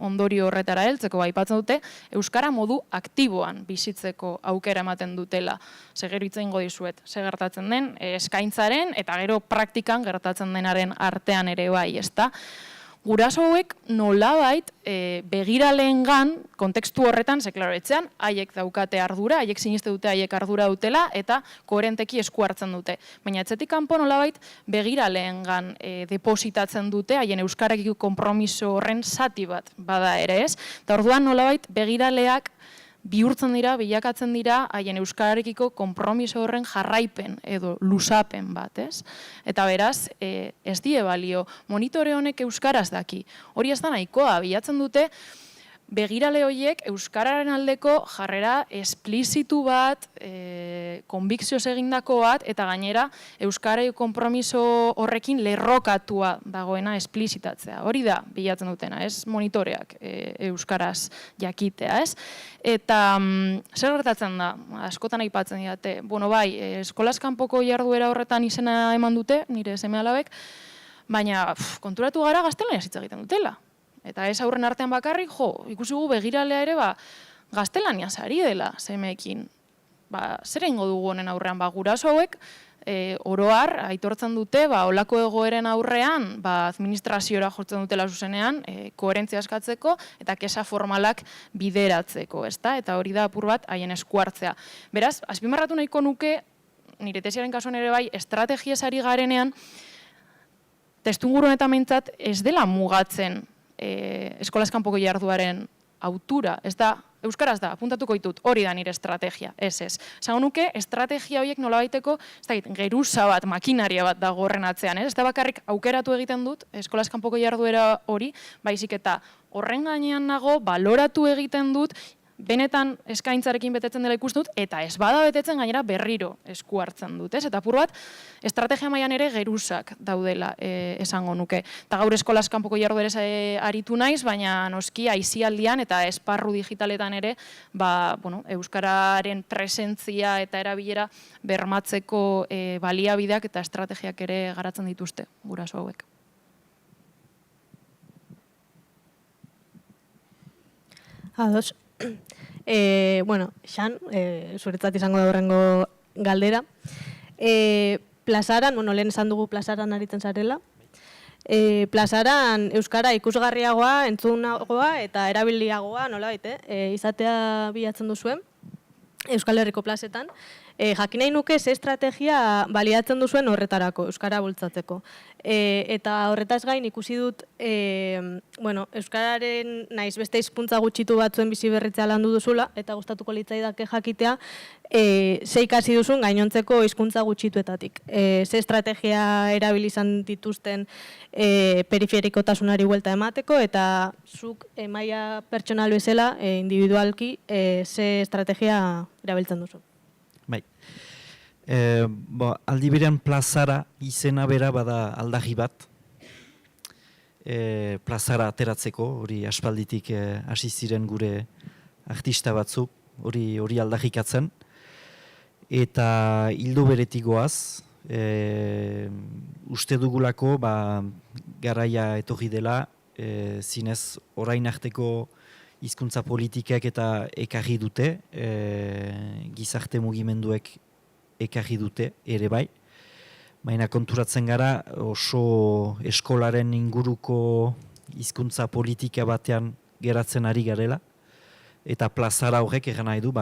ondorio horretara heltzeko, aipatzen dute, euskara modu aktiboan bizitzeko aukera ematen dutela. Ze gero hitz egingo dizuet, ze gertatzen den eskaintzaren eta gero praktikan gertatzen denaren artean ere bai, ezta? Guraso hauek nolabait begiraleengan kontekstu horretan, ze klaro etxean, haiek daukate ardura, haiek siniste dute haiek ardura dutela eta koherenteki esku hartzen dute. Baina etxetik kanpo nolabait begiraleengan depositatzen dute, haien euskarekiko konpromiso horren zati bat bada ere, ez? Eta orduan nolabait begiraleak bihurtzen dira, bilakatzen dira, haien euskararekiko konpromiso horren jarraipen edo lusapen bat, ez? Eta beraz, ez die balio, monitore honek euskaraz daki. Hori ez da nahikoa, bilatzen dute, begirale horiek euskararen aldeko jarrera esplizitu bat, konbikzioz egindako bat, eta gainera euskara konpromiso horrekin lerrokatua dagoena esplizitatzea. Hori da bilatzen dutena, ez monitoreak euskaraz jakitea, ez? Eta zer gertatzen da, askotan aipatzen didate, eskolaz kanpoko jarduera horretan izena eman dute, nire seme alabek, baina konturatu gara gaztelaniaz hitz egiten dutela. Eta ez aurren artean bakarrik, ikusi gu begiralea ere gaztelaniaz ari dela semeekin. Zer egingo dugu honen aurrean, guraso hauek oroar aitortzen dute, olako egoeren aurrean, administraziora jortzen dutela zuzenean, koherentzia eskatzeko eta kesa formalak bideratzeko, ezta? Eta hori da apur bat haien esku hartzea. Beraz, azpimarratu nahiko nuke, nire tesiaren kasuan ere bai, estrategiaz ari garenean, testuinguruen eta meintzat ez dela mugatzen eskolaz kanpoko jarduaren autura, ez da, euskaraz da, apuntatuko ditut, hori da nire estrategia, ez. Zago nuke, estrategia horiek nolabaiteko, ez da, geruza bat, makinaria bat dago horren atzean, ez da bakarrik aukeratu egiten dut, eskolaz kanpoko jarduera hori, baizik eta horren gainean nago, baloratu egiten dut, benetan eskaintzarekin betetzen dela ikusten dut, eta ez bada betetzen gainera berriro esku hartzen dut, ez? Eta apur bat, estrategia mailan ere gerusak daudela esango nuke. Eta gaur eskolaz kanpoko jarduerez aritu naiz, baina noski aisialdian eta esparru digitaletan ere, euskararen presentzia eta erabilera bermatzeko baliabideak eta estrategiak ere garatzen dituzte guraso hauek. Ados. Xan, zuretzat izango da horrengo galdera. Plazaran, lehen esan dugu plazaran aritzen zarela. Plazaran euskara ikusgarriagoa, entzunagoa eta erabiliagoa, nolabait, izatea bilatzen duzuen Euskal Herriko plazetan. Jakin nahi nuke ze estrategia baliatzen duzuen horretarako, euskara bultzatzeko. Eta horretaz gain ikusi dut, euskararen naiz beste hizkuntza gutxitu batzuen bizi berritzea landu duzula, eta gustatuko litzaidake jakitea, ze ikasi duzun gainontzeko hizkuntza gutxituetatik. Ze estrategia erabili izan dituzten periferikotasunari buelta emateko, eta zuk maila pertsonal bezala, individualki, ze estrategia erabiltzen duzu. Bai. Aldi berean plazara izena bera bada aldagi bat. Plazara ateratzeko, hori aspalditik hasi ziren gure artista batzuk, hori aldagikatzen. Eta hildo beretik goaz, uste dugulako garaia etorri dela, zinez orain arteko hizkuntza politikak eta ekarri dute, gizarte mugimenduek ekarri dute ere bai. Baina konturatzen gara oso eskolaren inguruko hizkuntza politika batean geratzen ari garela. Eta plazara horrek egan nahi du,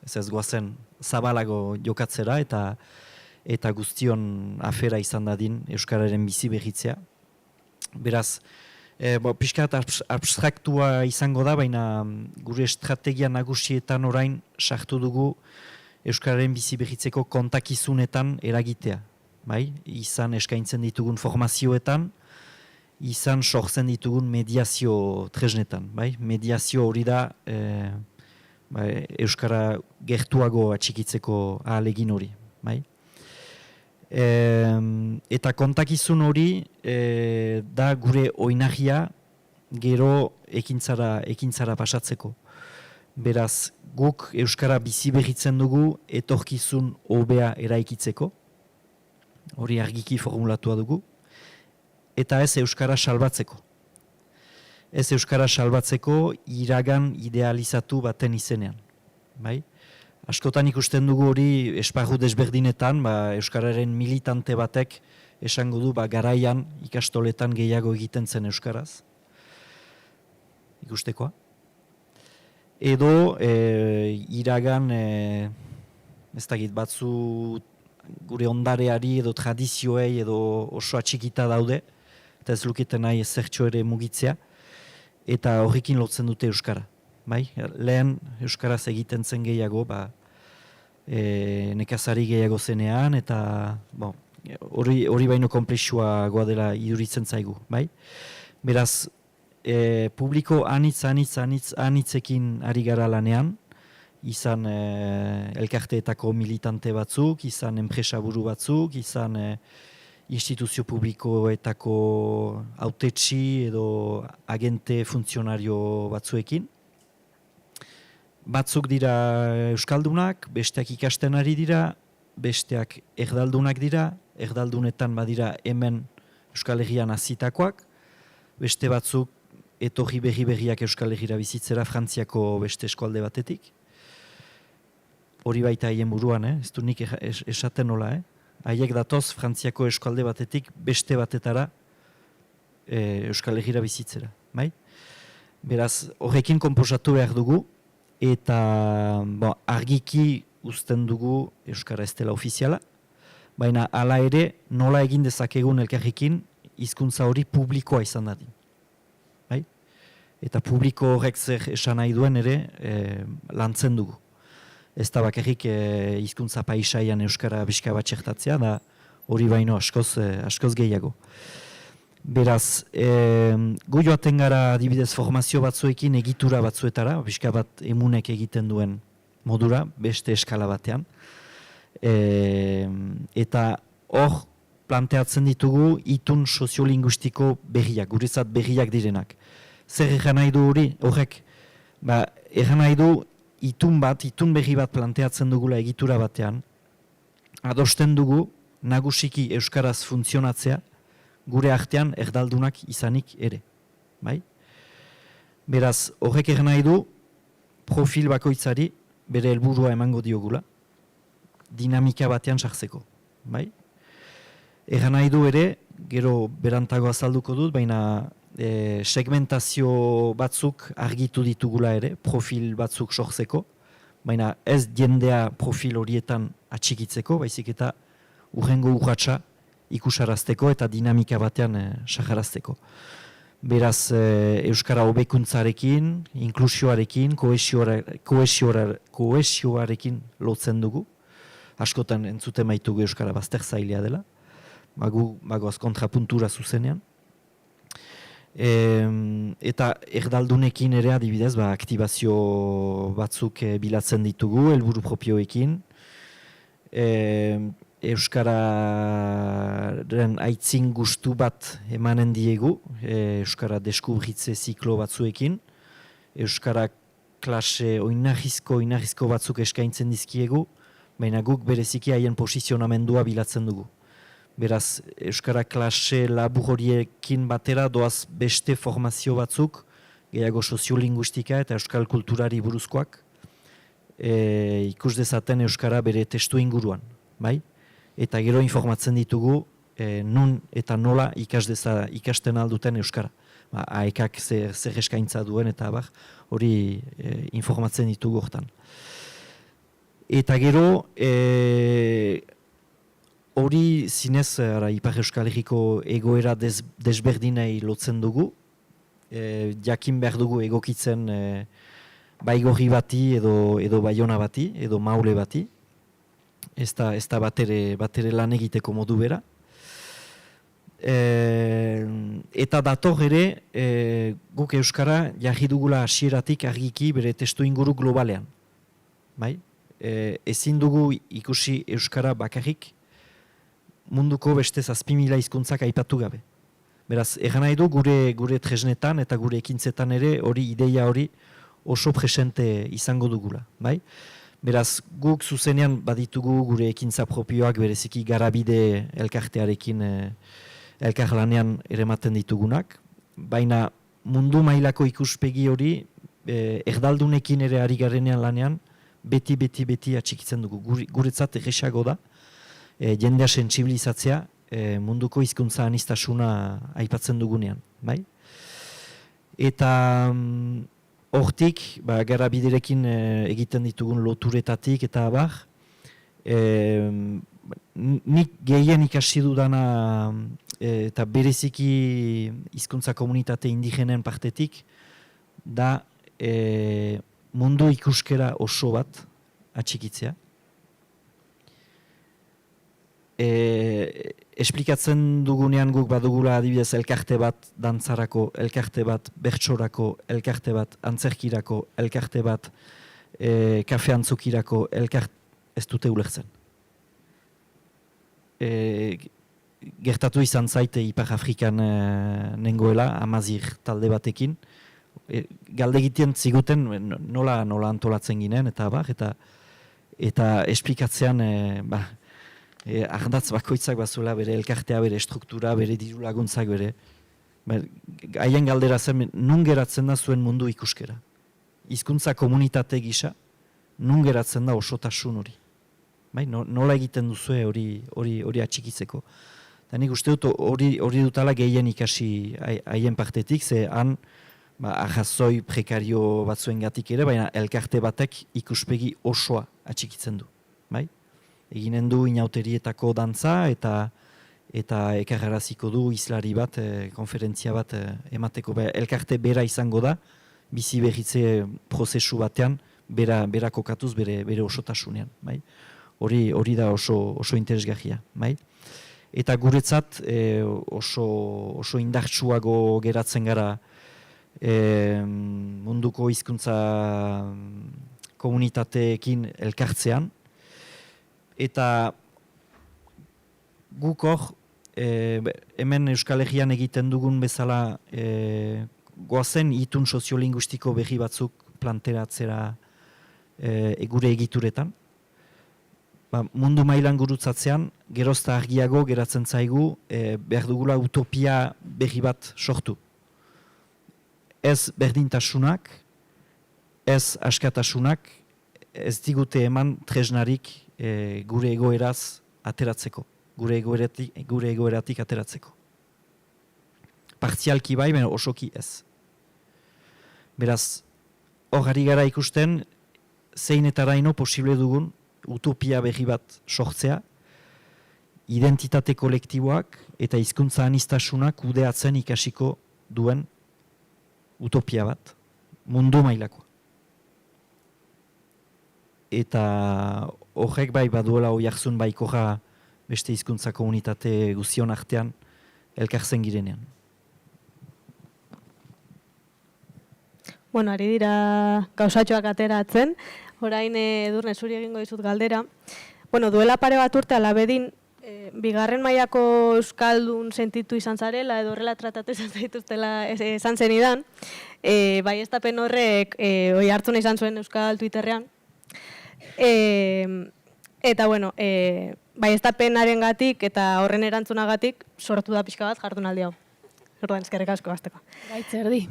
ez goazen zabalago jokatzera eta guztion afera izan dadin euskararen bizi behitzea. Beraz, pixkat abstraktua izango da, baina gure estrategia nagusietan orain sartu dugu euskararen bizi behitzeko kontakizunetan eragitea. Izan eskaintzen ditugun formazioetan, izan sortzen ditugun mediazio tresnetan. Mediazio hori da euskara gertuago atxikitzeko ahalegin hori. Eta kontakizun hori da gure oinagia gero ekintzara pasatzeko. Beraz, guk euskara bizi behitzen dugu etorkizun hobea eraikitzeko. Hori argiki formulatua dugu. Eta ez euskara salbatzeko. Ez euskara salbatzeko iragan idealizatu baten izenean. Askotan ikusten dugu hori esparru desberdinetan, euskararen militante batek esango du garaian ikastoletan gehiago egiten zen euskaraz. Ikustekoa. Edo iragan, ez dakit, batzu gure ondareari edo tradizioei edo oso atxikita daude, eta ez luketen nahi ezertxo ere mugitzea, eta horrekin lotzen dute euskara. Lehen euskaraz egiten zen gehiago, nekazari gehiago zenean, eta hori baino konplexuagoa dela iduritzen zaigu. Beraz, publiko anitzekin ari gara lanean, izan elkarteetako militante batzuk, izan enpresaburu batzuk, izan instituzio publikoetako hautetsi edo agente funtzionario batzuekin. Batzuk dira euskaldunak, besteak ikasten ari dira, besteak erdaldunak dira, erdaldunetan badira hemen Euskal Herrian hazitakoak, beste batzuk etorri berriak Euskal Herrira bizitzera Frantziako beste eskualde batetik. Hori baita haien buruan, ez du nik esaten nola. Haiek datoz Frantziako eskualde batetik beste batetara Euskal Herrira bizitzera. Beraz, horrekin konposatu behar dugu, eta argiki uzten dugu euskara ez dela ofiziala, baina hala ere nola egin dezakegun elkarrekin hizkuntza hori publikoa izan dadin. Eta publiko horrek zer esan nahi duen ere lantzen dugu. Ez da bakarrik hizkuntza paisaian euskara bizka bat txertatzea, da hori baino askoz gehiago. Beraz, gu joaten gara adibidez formazio batzuekin egitura batzuetara, pixka bat emunek egiten duen modura, beste eskala batean. Eta hor planteatzen ditugu itun soziolinguistiko berriak, guretzat berriak direnak. Zer egan nahi du hori? Horrek, egan nahi du itun berri bat planteatzen dugula egitura batean, adosten dugu nagusiki euskaraz funtzionatzea, gure artean erdaldunak izanik ere. Bai? Beraz, horrek egan nahi du profil bakoitzari bere helburua emango diogula, dinamika batean sartzeko. Bai? Egan nahi du ere, gero berantago azalduko dut, baina segmentazio batzuk argitu ditugula ere, profil batzuk sortzeko, baina ez jendea profil horietan atxikitzeko, baizik eta urrengo urratsa ikusarazteko eta dinamika batean saharazteko. Beraz, euskara hobekuntzarekin, inklusioarekin, kohesioarekin lotzen dugu. Askotan entzuten baitugu euskara bazter zailea dela, bagoaz kontrapuntura zuzenean. Eta erdaldunekin ere adibidez, aktibazio batzuk bilatzen ditugu, helburu propioekin. Euskararen aitzin gustu bat emanen diegu, euskara deskubritze ziklo batzuekin. Euskara klase oinarrizko batzuk eskaintzen dizkiegu, baina guk bereziki haien posizionamendua bilatzen dugu. Beraz, euskara klase labur horiekin batera doaz beste formazio batzuk, gehiago soziolinguistika eta euskal kulturari buruzkoak, ikus dezaten euskara bere testu inguruan, bai? Eta gero informatzen ditugu nun eta nola ikasten alduten euskara. Aekak zer eskaintza duen eta hori informatzen ditugu hortan. Eta gero, hori zinez Ipar Euskal Herriko egoera desberdinei lotzen dugu. Jakin behar dugu egokitzen Baigorri bati edo Baiona bati, edo Maule bati. Ez da batere lan egiteko modu bera. Eta dator ere, guk euskara jarri dugula hasieratik argiki bere testu inguru globalean. Bai? Ezin dugu ikusi euskara bakarrik munduko beste 7.000 hizkuntzak aipatu gabe. Beraz, egan nahi du gure tresnetan eta gure ekintzetan ere ideia hori oso presente izango dugula. Bai? Beraz, guk zuzenean baditugu gure ekintza propioak bereziki Garabide elkartearekin elkarlanean erematen ditugunak, baina mundu mailako ikuspegi hori erdaldunekin ere ari garenean lanean beti atxikitzen dugu. Guretzat erresago da, jendea sentsibilizatzea munduko hizkuntza aniztasuna aipatzen dugunean. Bai? Eta hortik, Garabiderekin egiten ditugun loturetatik eta nik gehien ikasi dudana eta bereziki hizkuntza komunitate indigenen partetik da mundu ikuskera oso bat atxikitzea. Esplikatzen dugunean guk badugula adibidez elkarte bat dantzarako, elkarte bat bertsorako, elkarte bat antzerkirako, elkarte bat kafe antzukirako, ez dute ulertzen. Gertatu izan zaite Ipar Afrikan nengoela, Amazir talde batekin. Galdegiten ziguten nola antolatzen ginen, eta esplikatzean ardatz bakoitzak bazuela bere elkartea, bere struktura, bere diru laguntzak bere. Haien galdera zen, nun geratzen da zuen mundu ikuskera. Hizkuntza komunitate gisa, nun geratzen da osotasun hori. Nola egiten duzue hori atxikitzeko. Eta nik uste dut hori dutala gehien ikasi haien partetik, ze han arrazoi prekario batzuengatik ere, baina elkarte batek ikuspegi osoa atxikitzen du. Eginen du inauterietako dantza eta ekarraraziko du izlari bat, konferentzia bat emateko. Elkarte bera izango da, bizi berritze prozesu batean, bera kokatuz bere osotasunean. Hori da oso interesgarria. eta guretzat oso indartsuago geratzen gara munduko hizkuntza komunitateekin elkartzean, eta guk hor, hemen Euskal Herrian egiten dugun bezala goazen itun soziolinguistiko berri batzuk planteratzera gure egituretan. Mundu mailan gurutzatzean, gerozta argiago geratzen zaigu behar dugula utopia berri bat sortu. Ez berdintasunak, ez askatasunak, ez digute eman tresnarik gure egoeraz ateratzeko, gure egoeratik ateratzeko. Partzialki bai, baina osoki ez. Beraz, hor ari gara ikusten, zeinetaraino posible dugun utopia berri bat sortzea, identitate kolektiboak eta hizkuntza aniztasunak kudeatzen ikasiko duen utopia bat, mundu mailakoa. Eta horrek bai baduela oiarzun baikorra beste hizkuntza komunitate guzion artean elkartzen girenean. Bueno, ari dira gauzatxoak ateratzen, orain Edurne zuri egingo dizut galdera. Bueno, duela pare bat urte alabedin, bigarren mailako euskaldun sentitu izan zarela, edo horrela tratatu izan zaituztela esan zenidan, baieztapen horrek oihartzuna izan zuen euskal Twitterrean. Eta, bueno, baieztapenaren gatik eta horren erantzunagatik sortu da pixka bat jardunaldi hau. Orduan, eskerrik asko hasteko. Baitzerdi.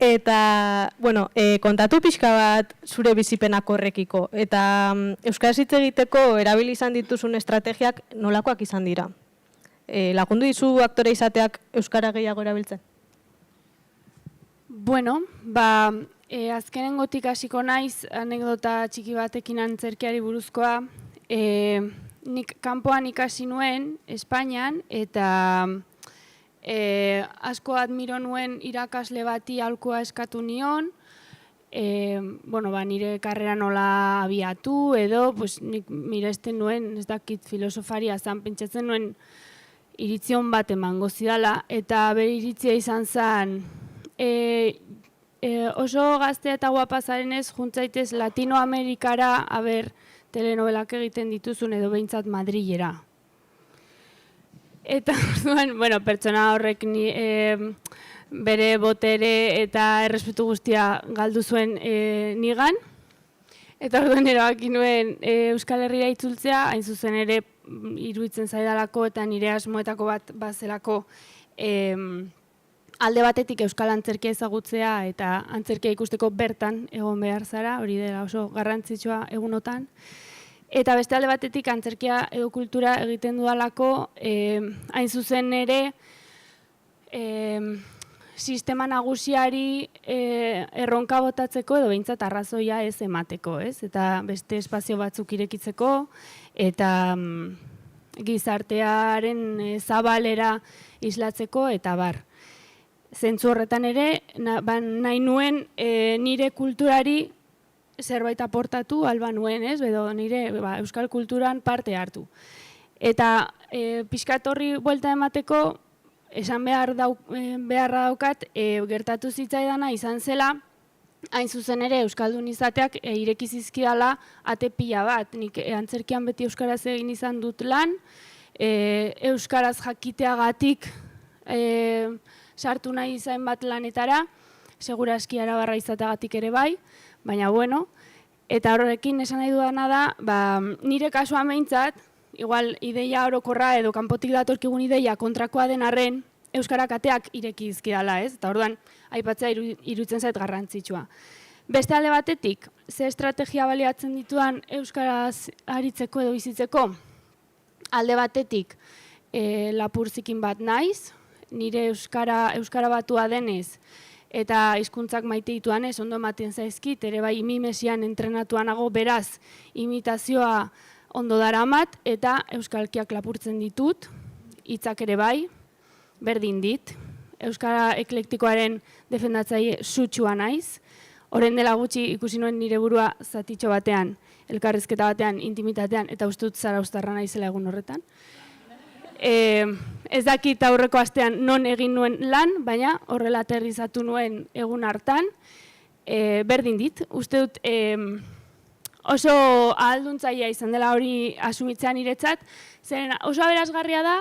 Eta, bueno, kontatu pixka bat zure bizipenak horrekiko. Eta euskaraz hitz egiteko erabili izan dituzun estrategiak nolakoak izan dira? Lagundu dizu aktore izateak euskara gehiago erabiltzen? Bueno, azkenengotik hasiko naiz anekdota txiki batekin antzerkiari buruzkoa. Nik kanpoan ikasi nuen, Espainian, eta asko admiro nuen irakasle bati aholkua eskatu nion, nire karrera nola abiatu edo, nik miresten nuen, ez dakit filosofaria zan, pentsatzen nuen iritzion bat emango zidala, eta bere iritzia izan zen, oso gazte eta guapa zarenez, juntzaitez Latinoamerikara, telenovelak egiten dituzun edo behintzat Madrilera. Eta, pertsona horrek bere botere eta errespetu guztia galdu zuen nigan. Eta orduan erabaki nuen Euskal Herrira itzultzea, hain zuzen ere iruditzen zaidalako eta nire asmoetako bat bazelako alde batetik euskal antzerkia ezagutzea eta antzerkia ikusteko bertan egon behar zara, hori dela oso garrantzitsua egunotan. Eta beste alde batetik antzerkia edo kultura egiten dudalako, hain zuzen ere, sistema nagusiari erronka botatzeko edo behintzat arrazoia ez emateko, ez? Eta beste espazio batzuk irekitzeko eta gizartearen zabalera islatzeko eta bar. Zentzu horretan ere, nahi nuen nire kulturari zerbait aportatu alba nuen, ez? Edo nire euskal kulturan parte hartu. Eta pixkat horri buelta emateko, esan beharra daukat, gertatu zitzaidana izan zela, hain zuzen ere euskaldun izateak ireki zizkidala ate pila bat. Nik antzerkian beti euskaraz egin izan dut lan, euskaraz jakiteagatik sartu nahi izan bat lanetara, segurazki arabarra izateagatik ere bai, baina bueno, eta horrekin esan nahi dudana da, nire kasua behintzat, igual ideia orokorra edo kanpotik datorkigun ideia kontrakoa den arren, euskarak ateak ireki dizkidala, ez? Eta orduan, aipatzea iruditzen zait garrantzitsua. Beste alde batetik, ze estrategia baliatzen ditudan euskaraz aritzeko edo bizitzeko? Alde batetik, lapurzikin bat naiz, nire euskara batua denez, eta hizkuntzak maite dituan ez, ondo ematen zaizkit, ere bai mimesian entrenatuanago beraz imitazioa ondo daramat, eta euskalkiak lapurtzen ditut, hitzak ere bai, berdin dit, euskara eklektikoaren defendatzaile sutsua naiz, orain dela gutxi ikusi nuen nire burua zatitxo batean, elkarrizketa batean, intimitatean, eta uste dut zarauztarra naizela egun horretan. Ez dakit aurreko astean non egin nuen lan, baina horrela aterrizatu nuen egun hartan. Berdin dit, uste dut oso ahalduntzailea izan dela hori asumitzean niretzat, zeren oso aberasgarria da,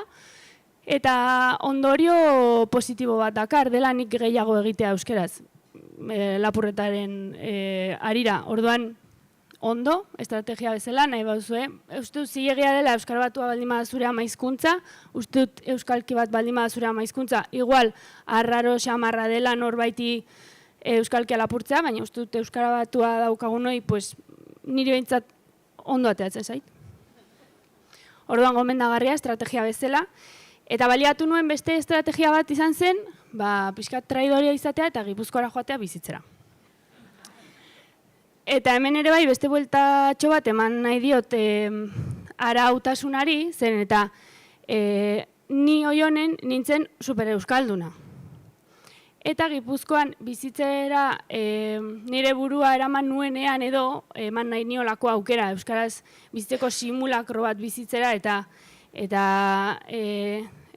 eta ondorio positibo bat dakar, dela nik gehiago egitea euskeraz, lapurretaren arira. Orduan, ondo, estrategia bezala, nahi bauzue. Uste dut zilegia dela euskara batua baldin bada zure ama hizkuntza, uste dut euskalki bat baldin bada zure ama hizkuntza, igual, arraro xamarra dela norbaiti euskalkia lapurtzea, baina uste dut euskara batua daukagunoi, pues, niri behintzat ondo ateatzen zait. Orduan gomendagarria, estrategia bezala. Eta baliatu nuen beste estrategia bat izan zen, pixkat traidoria izatea eta Gipuzkoara joatea bizitzera. Eta hemen ere bai, beste bueltatxo bat eman nahi diot arautasunari, zen eta ni Oionen nintzen super euskalduna. Eta Gipuzkoan bizitzera nire burua eraman nuenean edo eman nahi niolako aukera euskaraz bizitzeko simulakro bat bizitzera eta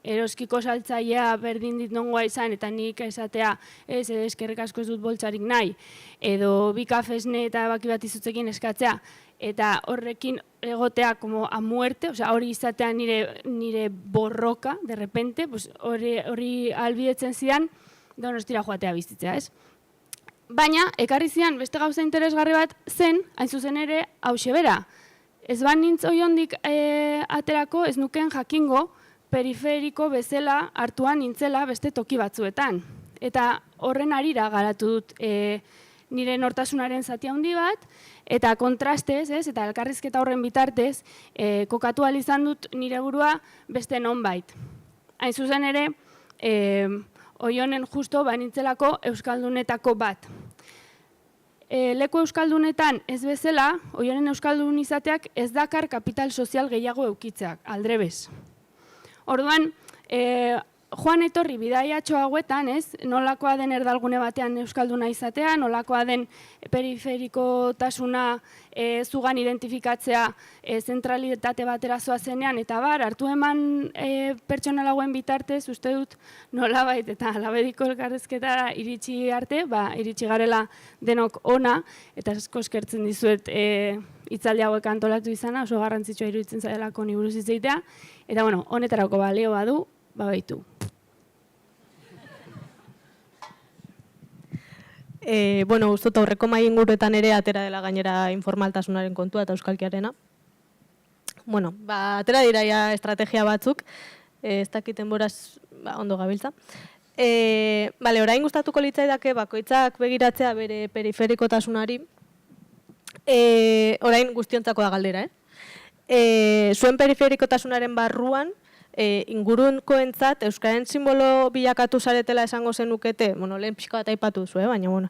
eroskiko saltzailea berdin dit nongoa izan eta nik esatea eskerrik asko ez dut boltsarik nahi edo bi kafesne eta baki bat izutzekin eskatzea eta horrekin egotea como a muerte, hori izatea nire borroka, de repente, hori albidetzen zidan, Donostira joatea bizitzea, ez? Baina, ekarri zian, beste gauza interesgarri bat zen, hain zuzen ere, hauxe bera. Ez banintz Oiondik aterako, ez nuken jakingo, periferiko bezala hartuan nintzela beste toki batzuetan. Eta horren arira garatu dut nire nortasunaren zati handi bat, eta kontrastez, eta elkarrizketa horren bitartez, kokatu ahal izan dut nire burua beste nonbait. Hain zuzen ere, Oionen justo banintzelako euskaldunetako bat. Leku euskaldunetan ez bezala, Oionen euskaldun izateak ez dakar kapital sozial gehiago eukitzeak, aldrebez. Orduan, joan etorri bidaiatxo hauetan, nolakoa den erdalgune batean euskalduna izatea, nolakoa den periferikotasuna zugan identifikatzea zentralitate batera zoazenean, eta hartu eman pertsonal hauen bitartez, uste dut nolabait eta labediko elkarrezketara iritsi arte, iritsi garela denok ona, eta asko eskertzen dizuet hitzaldi hauek antolatu izana, oso garrantzitsua iruditzen zailako ni buruz hitz egitea, eta honetarako balio badu, baitu. Uste dut aurreko mahai inguruetan ere atera dela gainera informaltasunaren kontua eta euskalkiarena. Atera dira ja estrategia batzuk, ez dakiten boraz ondo gabiltza. Orain gustatuko litzaidake bakoitzak begiratzea bere periferikotasunari, orain guztiontzako da galdera, zuen periferikotasunaren barruan, ingurunkoentzat euskaren simbolo bilakatu zaretela esango zenukete, lehen pixka bat aipatu duzu, baina,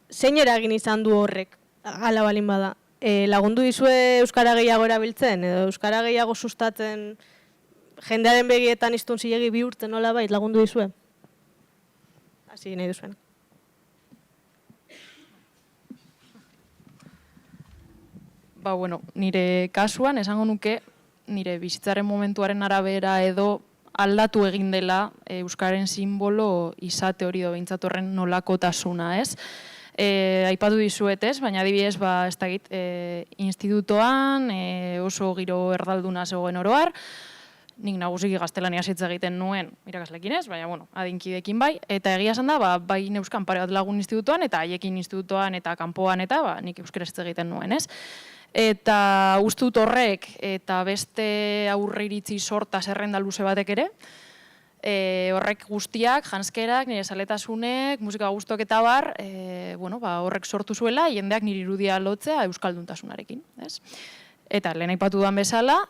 zein eragin izan du horrek, hala balin bada, lagundu dizue euskara gehiago erabiltzen, edo euskara gehiago sustatzen, jendearen begietan iztun zilegi bihurtzen nola bait, lagundu dizue? Hasi nahi duzuen. Nire kasuan esango nuke, nire bizitzaren momentuaren arabera edo aldatu egin dela euskararen simbolo izate hori do behintzat horren nolakotasuna, ez? Aipatu dizuet, ez? Baina adibidez, ez dakit, institutoan oso giro erdalduna zegoen oroar, nik nagusiki gaztelania hitz egiten nuen irakaslekin ez, baina, adinkidekin bai, eta egia esan da, bai neuskan pare bat lagun institutoan, eta haiekin institutoan eta kanpoan eta nik euskaraz hitz egiten nuen, ez? Eta uste dut horrek eta beste aurre iritzi sorta zerrenda luze batek ere, horrek guztiak, janskerak, nire zaletasunek, musika guztok eta bar, horrek sortu zuela, jendeak nire irudia lotzea euskalduntasunarekin. Eta lehen aipatu duan bezala,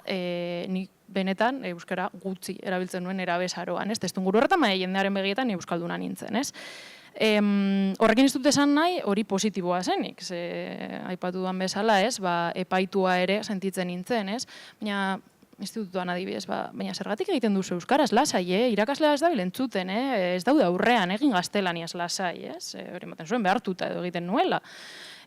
nik benetan euskara gutxi erabiltzen nuen erabezaroan, testunguru horretan, baina jendearen begietan euskalduna nintzen. Horrekin ez dut esan nahi hori positiboa zenik, aipatu duan bezala, epaitua ere sentitzen nintzen, baina institutuan adibidez, baina zergatik egiten duzu euskaraz lasai, irakaslea ez dabil entzuten, ez daude aurrean, egin gaztelaniaz lasai, hori ematen zuen behartuta edo egiten nuela.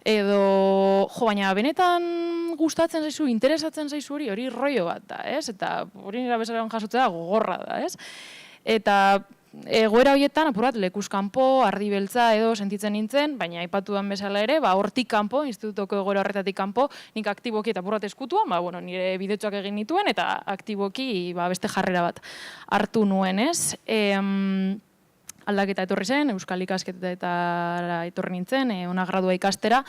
edo, baina benetan gustatzen zaizu, interesatzen zaizu hori rollo bat da, ez? Eta hori nira bezala jasotzea gogorra da, ez? Eta egoera horietan, apur bat, lekuz kanpo, ardi beltza edo sentitzen nintzen, baina aipatudan bezala ere, hortik kanpo, institutoko egoera horretatik kanpo, nik aktiboki eta apur bat eskutuan, nire bidetxoak egin nituen, eta aktiboki beste jarrera bat hartu nuen, ez? Aldaketa etorri zen, Euskal Ikasketetara etorri nintzen, ona gradua ikastera,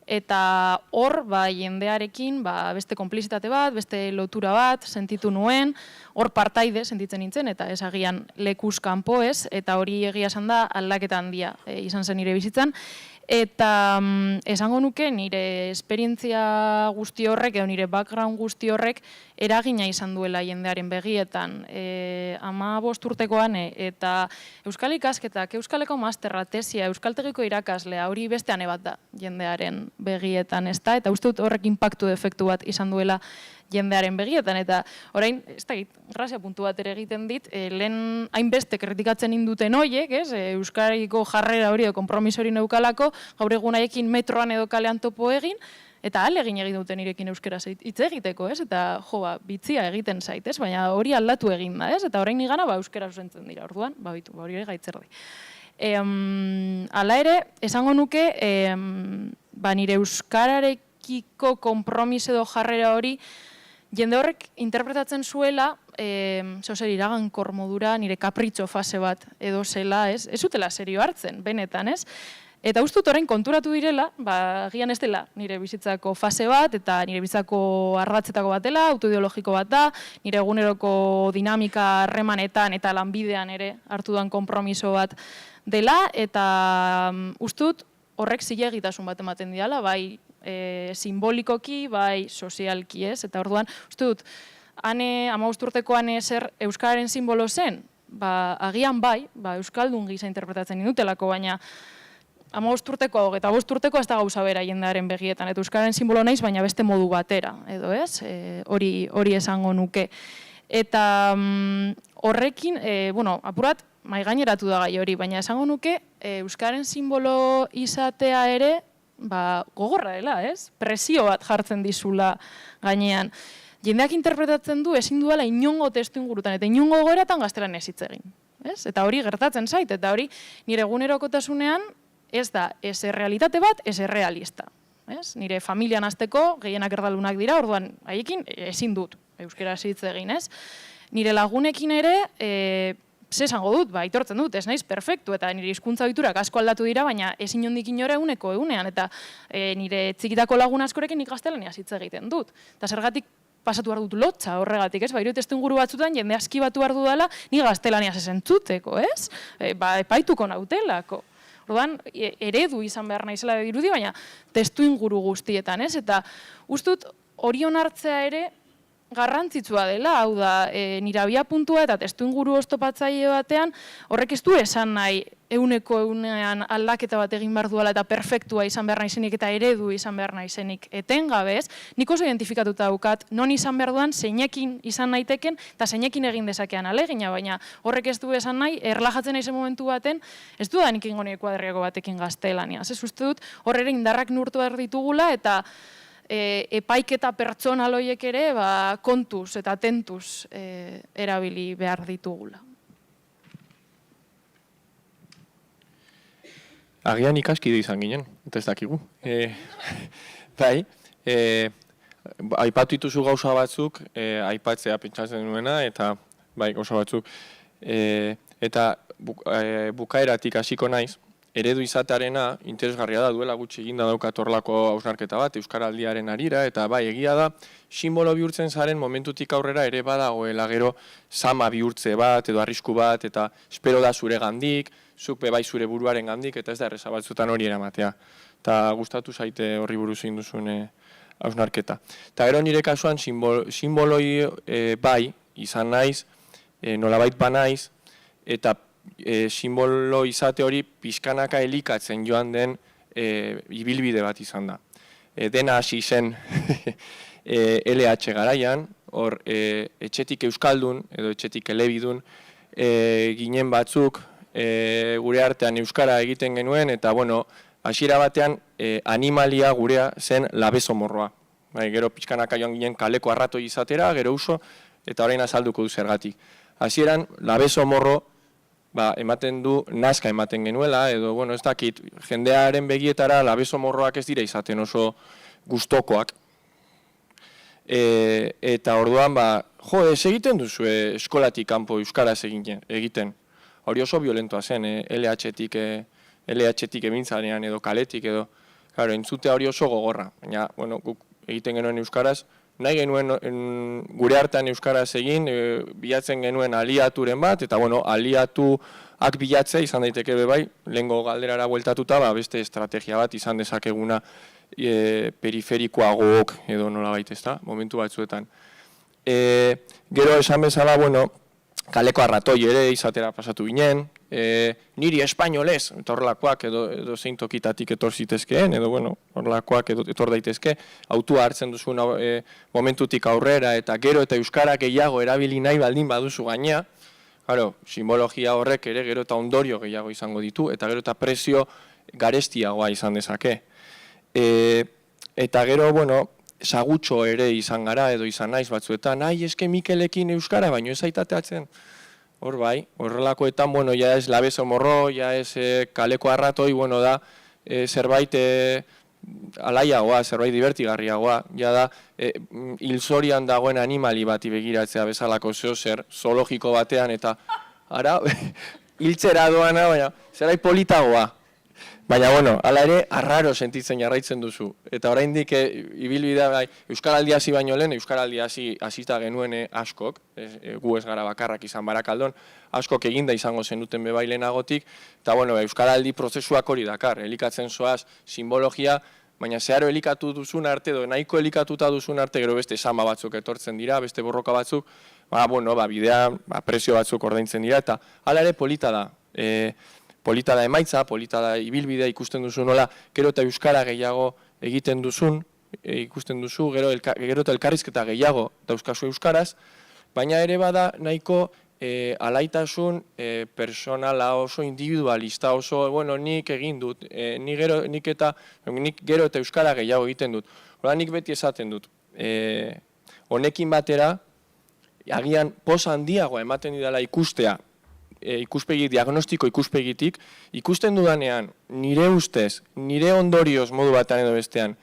eta hor, jendearekin, beste konplizitate bat, beste lotura bat, sentitu nuen, hor partaide sentitzen nintzen, eta ez agian lekuz kanpo ez, eta hori egia esan da aldaketa handia izan zen nire bizitzan, eta esango nuke nire esperientzia guzti horrek, edo nire background guzti horrek, eragina izan duela jendearen begietan. 15 urtekoan, eta Euskal Ikasketak, Euskaleko masterra, tesia, Euskaltegiko irakaslea, hori beste ane bat da jendearen begietan, ez da? Eta uste dut horrek inpaktu defektu bat izan duela jendearen begietan, eta orain, ez da git, grazia puntu bat ere egiten dit, lehen hainbeste kritikatzen induten hoiek, ez? Euskariko jarrera hori edo konpromiso hori neukalako, gaur egun haiekin metroan edo kalean topo egin, eta alegin egin duten irekin euskera hitz egiteko, ez? Eta bitzia egiten zait, ez? Baina hori aldatu egin da, ez? Eta orain nigana euskera zuzentzen dira, orduan, hori ere gaitzerdi. Hala ere, esango nuke, nire euskararekiko konpromiso edo jarrera hori, jende horrek interpretatzen zuela, zer iragankor modura, nire kapritxo fase bat edo zela, ez? Ez zutela serio hartzen, benetan, ez? Eta uste dut orain konturatu direla, agian ez dela nire bizitzako fase bat, eta nire bizitzako ardatzetako bat dela, autoideologiko bat da, nire eguneroko dinamika harremanetan eta lanbidean ere hartudan konpromiso bat dela, eta uste dut horrek zilegitasun bat ematen diala, bai simbolikoki, bai sozialki, ez? Eta orduan, uste dut, 15 urtekoan zer euskararen simbolo zen, agian bai, euskaldun gisa interpretatzen indutelako, baina 15 urteko, 25 urteko ez da gauza bera jendearen begietan, eta euskararen simbolo naiz, baina beste modu batera, edo ez? Hori esango nuke. Eta horrekin, apurat, maigaineratu da gai hori, baina esango nuke, euskararen simbolo izatea ere, gogorra dela, ez? Presio bat jartzen dizula gainean. Jendeak interpretatzen du ezin duela inongo testu ingurutan, eta inongo goeratan gaztelan ez hitz egin. Eta hori gertatzen zait, eta hori nire egunerokotasunean ez da ez errealitate bat, ez errealista. Nire familian hasteko gehienak erdalunak dira, orduan haiekin ezin dut euskera hitz egin, ez? Nire lagunekin ere, esango dut, aitortzen dut, ez naiz perfektu, eta nire hizkuntza ohiturak asko aldatu dira, baina ezin hondik inora egunean, eta nire txikitako lagun askorekin nik gaztelaniaz hitz egiten dut. Eta zergatik pasatu behar dut lotxa horregatik, ez? Irudi testuinguru batzutan jende aski batu behar dudala, ni gaztelaniaz ez entzuteko, ez? Epaituko nautelako. Orduan, eredu izan behar naizela dirudi, baina testuinguru guztietan, ez? Eta ustut hori onartzea ere garrantzitsua dela, hau da, nire abiapuntua eta testuinguru oztopatzaile batean, horrek ez du esan nahi egunean aldaketa bat egin behar duela eta perfektua izan behar naizenik eta eredu izan behar naizenik etengabez, nik oso identifikatuta daukat non izan behar duan, zeinekin izan naiteken eta zeinekin egin dezakean alegina, baina horrek ez du esan nahi, erlajatzen naizen momentu baten, ez du da nik ingo nire kuadriago batekin gaztelaniaz. Ez uste dut, horre indarrak nurtu behar ditugula eta epaiketa pertsonaloiek ere kontuz eta tentuz erabili behar ditugula. Agian ikaskide izan ginen, eta ez dakigu. Bai, aipatu dituzu gauza batzuk, aipatzea pentsatzen nuena, eta bai, gauza batzuk. Eta bukaeratik hasiko naiz, eredu izatearena interesgarria da, duela gutxi eginda daukat horrelako hausnarketa bat, Euskaraldiaren arira, eta bai, egia da, simbolo bihurtzen zaren momentutik aurrera ere badagoela gero sama bihurtze bat, edo arrisku bat, eta espero da zure gandik, zupe bai zure buruaren gandik, eta ez da erreza batzutan hori eramatea. Eta gustatu zaite horri buruz egin duzun hausnarketa. Eta gero nire kasuan simboloi bai izan naiz, nolabait banaiz, eta simbolo izate hori pixkanaka elikatzen joan den ibilbide bat izan da. Dena hasi zen LH garaian, hor etxetik euskaldun edo etxetik elebidun ginen batzuk gure artean euskara egiten genuen, eta bueno, hasiera batean animalia gurea zen labezomorroa. Bai, gero pixkanaka joan ginen kaleko arratoi izatera, gero uso, eta orain azalduko du zergatik. Hasieran labezomorro ematen du nazka ematen genuela, edo, bueno, ez dakit, jendearen begietara labezomorroak ez dira izaten oso gustokoak. Eta orduan, ez egiten duzu eskolatik kanpo euskaraz egiten. Hori oso violentoa zen, LH-tik ebintzanean edo kaletik edo, claro, entzutea hori oso gogorra. Baina, bueno, guk egiten genuen euskaraz, nahi genuen gure hartan euskaraz egin, bilatzen genuen aliaturen bat, eta, bueno, aliatuak bilatzea izan daiteke bai, lehengo galderara bueltatuta, beste estrategia bat izan dezakeguna periferikoagook edo nolabait, ezta, momentu batzuetan. Gero esan bezala, bueno, kaleko arratoi ere izatera pasatu ginen, niri espainolez, eta horrelakoak edo zein tokitatik etor zitezkeen, edo bueno, horrelakoak etor daitezke, autua hartzen duzu momentutik aurrera, eta gero eta euskara gehiago erabili nahi baldin baduzu gainea, claro, simbologia horrek ere gero eta ondorio gehiago izango ditu, eta gero eta presio garestiagoa izan dezake. Eta gero, bueno, sagutxo ere izan gara edo izan naiz batzuetan, eske Mikelekin euskara, baino ez aitateatzen. Hor bai, horrelakoetan, bueno, ja ez labezomorro, ja ez kaleko arratoi, bueno, da, zerbait alaiagoa, zerbait divertigarriagoa, ja da, hilzorian dagoen animali bati begiratzea bezalako zer zoologiko batean, eta, ara, hiltzera doana, baina, zerai politagoa. Baina, bueno, ala ere, arraro sentitzen jarraitzen duzu. Eta oraindik ibilbidea, Euskaraldia hasi baino lehen, Euskaraldia hasita genuen askok, gu ez gara bakarrak izan Barakaldon, askok eginda izango zenuten bebai lehenagotik, eta, bueno, Euskaraldi prozesuak hori dakar, elikatzen zoaz simbologia, baina zeharo elikatu duzun arte, edo nahiko elikatuta duzun arte, gero beste sama batzuk etortzen dira, beste borroka batzuk, bueno, bidea, presio batzuk ordaintzen dira, eta hala ere polita da. Polita da emaitza, polita da ibilbidea ikusten duzu nola, gero eta euskara gehiago egiten duzun, ikusten duzu, gero eta elkarrizketa gehiago dauzkazu euskaraz, baina ere bada nahiko alaitasun personala oso individualista, oso, bueno, nik egin dut, nik gero eta euskara gehiago egiten dut. Hora nik beti esaten dut, honekin batera, agian poza handiagoa ematen didala ikustea, diagnostiko ikuspegitik, ikusten dudanean, nire ustez, nire ondorioz modu batean edo bestean,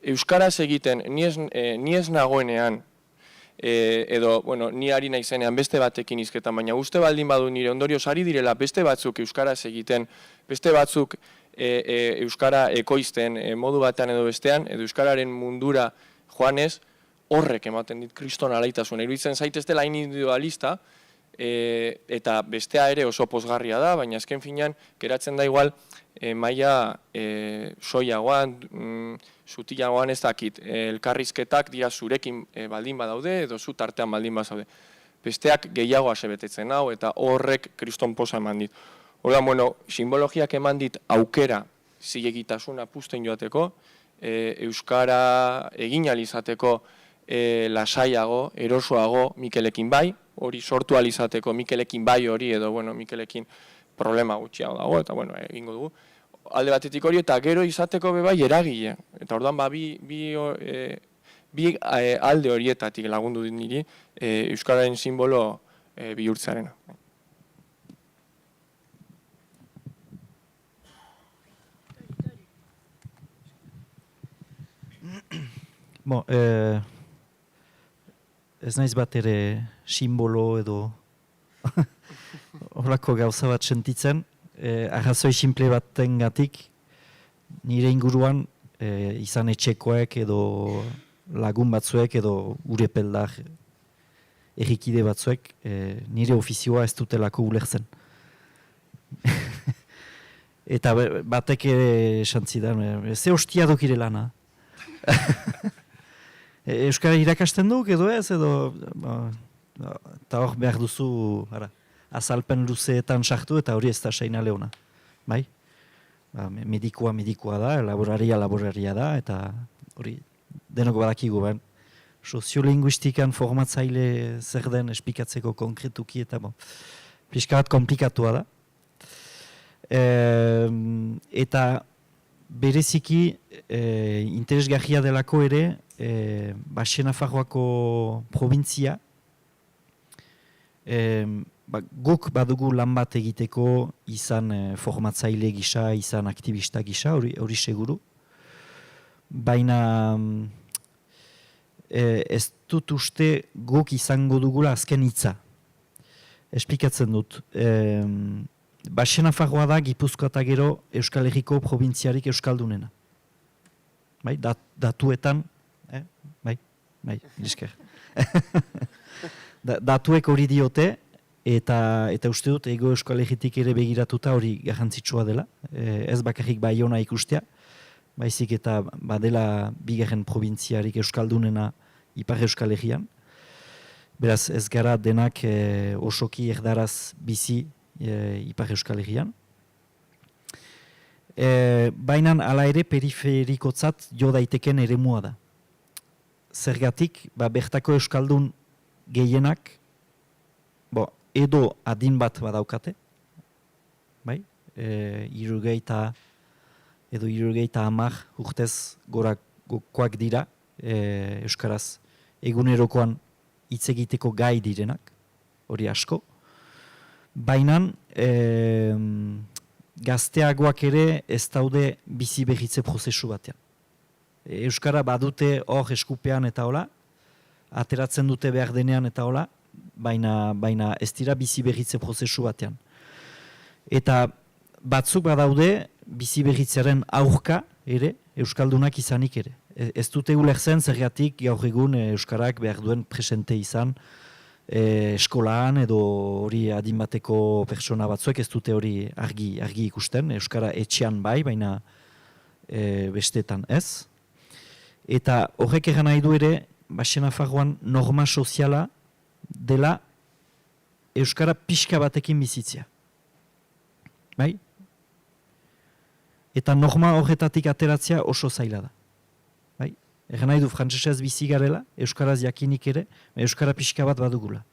euskaraz egiten, ni ez nagoenean, edo, bueno, ni ari naizenean beste batekin izketan, baina uste baldin badu nire ondorioz ari direla beste batzuk euskaraz egiten, beste batzuk euskara ekoizten modu batean edo bestean, edo euskararen mundura joanez, horrek ematen dit kriston alaitasun. Iruditzen zaitez dela individualista, eta bestea ere oso pozgarria da, baina azken finean geratzen da igual maila soiagoan, sutiagoan ez dakit, elkarrizketak dira zurekin baldin badaude edo zu tartean baldin bazaude. Besteak gehiago asebetetzen hau eta horrek kriston poza eman dit. Horda, bueno, simbologiak eman dit aukera zilegitasuna puzten joateko, euskara egin alizateko lasaiago, erosoago Mikelekin bai, hori sortu alizateko Mikelekin bai hori edo, bueno, Mikelekin problema gutxiago dago, eta, bueno, egingo dugu. Alde batetik hori, eta gero izateko bebai eragile. Eta orduan, bi alde horietatik lagundu dit niri euskararen simbolo bihurtzearena. Bon, ez naiz bat ere simbolo edo horrako gauza bat sentitzen, arrazoi simple batengatik nire inguruan izan etxekoek edo lagun batzuek edo urepeldar errikide batzuek nire ofizioa ez dutelako ulertzen. Eta batek ere esan zidan, ze hostia dukire lana. Euskara irakasten duk edo ez, edo eta hor behar duzu azalpen luzeetan sartu eta hori ez da saina leona. Bai? Medikoa da, laboraria da, eta hori denok badakigu ben. Soziolinguistikan formatzaile zer den espikatzeko konkretuki eta pixka bat komplikatua da. Eta bereziki interesgarria delako ere, Baxe Nafarroako provintzia, guk badugu lan bat egiteko izan formatzaile gisa, izan aktivista gisa, hori seguru. Baina ez dut uste guk izango dugula azken hitza. Esplikatzen dut. Baxe Nafarroa da Gipuzkoa eta gero Euskal Herriko probintziarik euskaldunena. Bai, datuetan, bai, esker. Datuek hori diote, eta uste dut ego Euskal Herritik ere begiratuta hori garrantzitsua dela. Ez bakarrik Baiona ikustea, baizik eta badela bigarren probintziarik euskaldunena Ipar Euskal Herrian. Beraz, ez gara denak osoki erdaraz bizi Ipar Euskal Herrian. Baina hala ere periferikotzat jo daiteken eremua da. Zergatik, bertako euskaldun gehienak edo adin bat badaukate, bai? Hirurogeita 10 urtez gorakoak dira euskaraz egunerokoan hitz egiteko gai direnak, hori asko. Baina gazteagoak ere ez daude bizi berritze prozesu batean. Euskara badute hor eskupean eta hola, ateratzen dute behar denean eta hola, baina ez dira bizi berritze prozesu batean. Eta batzuk badaude bizi berritzearen aurka ere, euskaldunak izanik ere. Ez dute ulertzen zergatik gaur egun euskarak behar duen presente izan eskolaan edo hori adin bateko pertsona batzuek ez dute hori argi ikusten, euskara etxean bai, baina bestetan ez. Eta horrek egan nahi du ere, Baxe Nafarroan norma soziala dela euskara pixka batekin bizitzea. Bai? Eta norma horretatik ateratzea oso zaila da. Bai? Egan nahi du frantsesez bizi garela, euskaraz jakinik ere, euskara pixka bat badugula.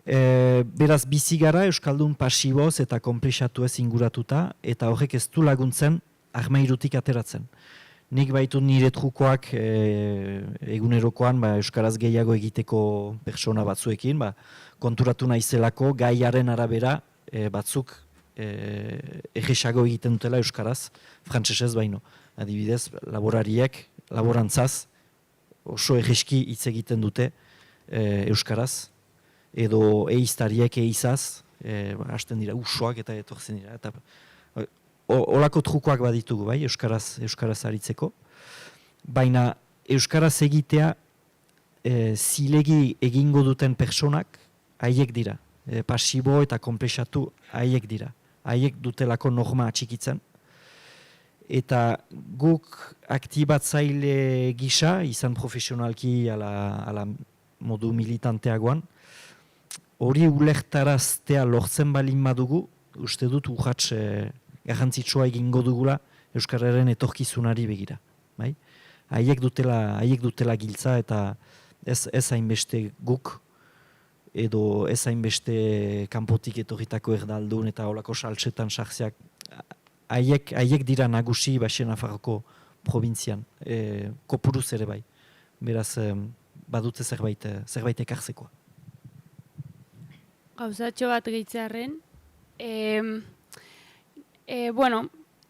Beraz bizi gara euskaldun pasiboz eta konplexatu ez inguratuta, eta horrek ez du laguntzen armairutik ateratzen. Nik baitu nire trukoak egunerokoan euskaraz gehiago egiteko pertsona batzuekin, konturatu naizelako gaiaren arabera batzuk egisago egiten dutela euskaraz, frantsesez baino. Adibidez, laborariek, laborantzaz, oso egiski hitz egiten dute euskaraz, edo eiztariek eizaz, hasten dira usoak eta etortzen dira. Eta olako trukoak baditugu, bai, euskaraz aritzeko. Baina euskaraz egitea zilegi egingo duten personak haiek dira. Pasibo eta konplexatu haiek dira. Haiek dutelako norma atxikitzen. Eta guk aktibatzaile gisa, izan profesionalki ala modu militanteagoan, hori ulertaraztea lortzen balin badugu, uste dut urrats garrantzitsua egingo dugula euskararen etorkizunari begira. Bai? Haiek dutela giltza eta ez hainbeste guk edo ez hainbeste kanpotik etorritako erdaldun eta holako saltsetan sartzeak. Haiek dira nagusi Baxe Nafarroko probintzian, kopuruz ere bai. Beraz, badute zerbait ekartzekoa. Gauzatxo bat gehitzearen,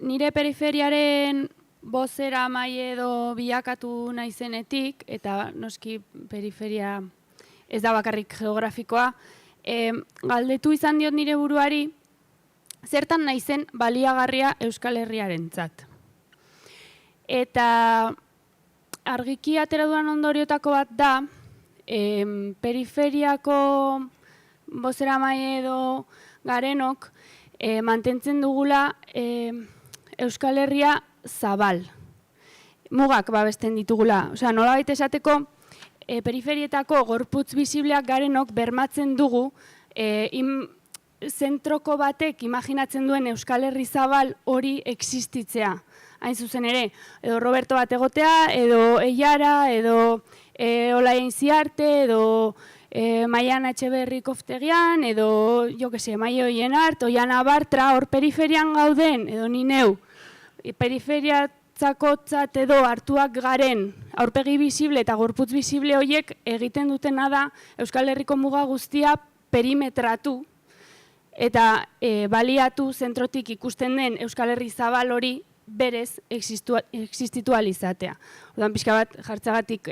nire periferiaren bozera mai edo bilakatu naizenetik, eta noski periferia ez da bakarrik geografikoa, galdetu izan diot nire buruari, zertan naizen baliagarria Euskal Herriarentzat. Eta argiki atera duan ondoriotako bat da, periferiako bozeramai edo garenok mantentzen dugula Euskal Herria zabal. Mugak babesten ditugula. Osea, nolabait esateko, periferietako gorputz bisibleak garenok bermatzen dugu zentroko batek imaginatzen duen Euskal Herri zabal hori existitzea. Hain zuzen ere, edo Roberto bat egotea, edo Eiara, edo Olaia Inziarte, edo Maian Etxeberri Koftegian, edo, Maio Ienart, Oiana Bartra, hor periferian gauden, edo ni neu, periferiatzakotzat edo hartuak garen aurpegi bisible eta gorputz bisible horiek egiten dutena da Euskal Herriko muga guztia perimetratu eta baliatu zentrotik ikusten den Euskal Herri zabal hori berez existitu alizatea. Orduan pixka bat jartzagatik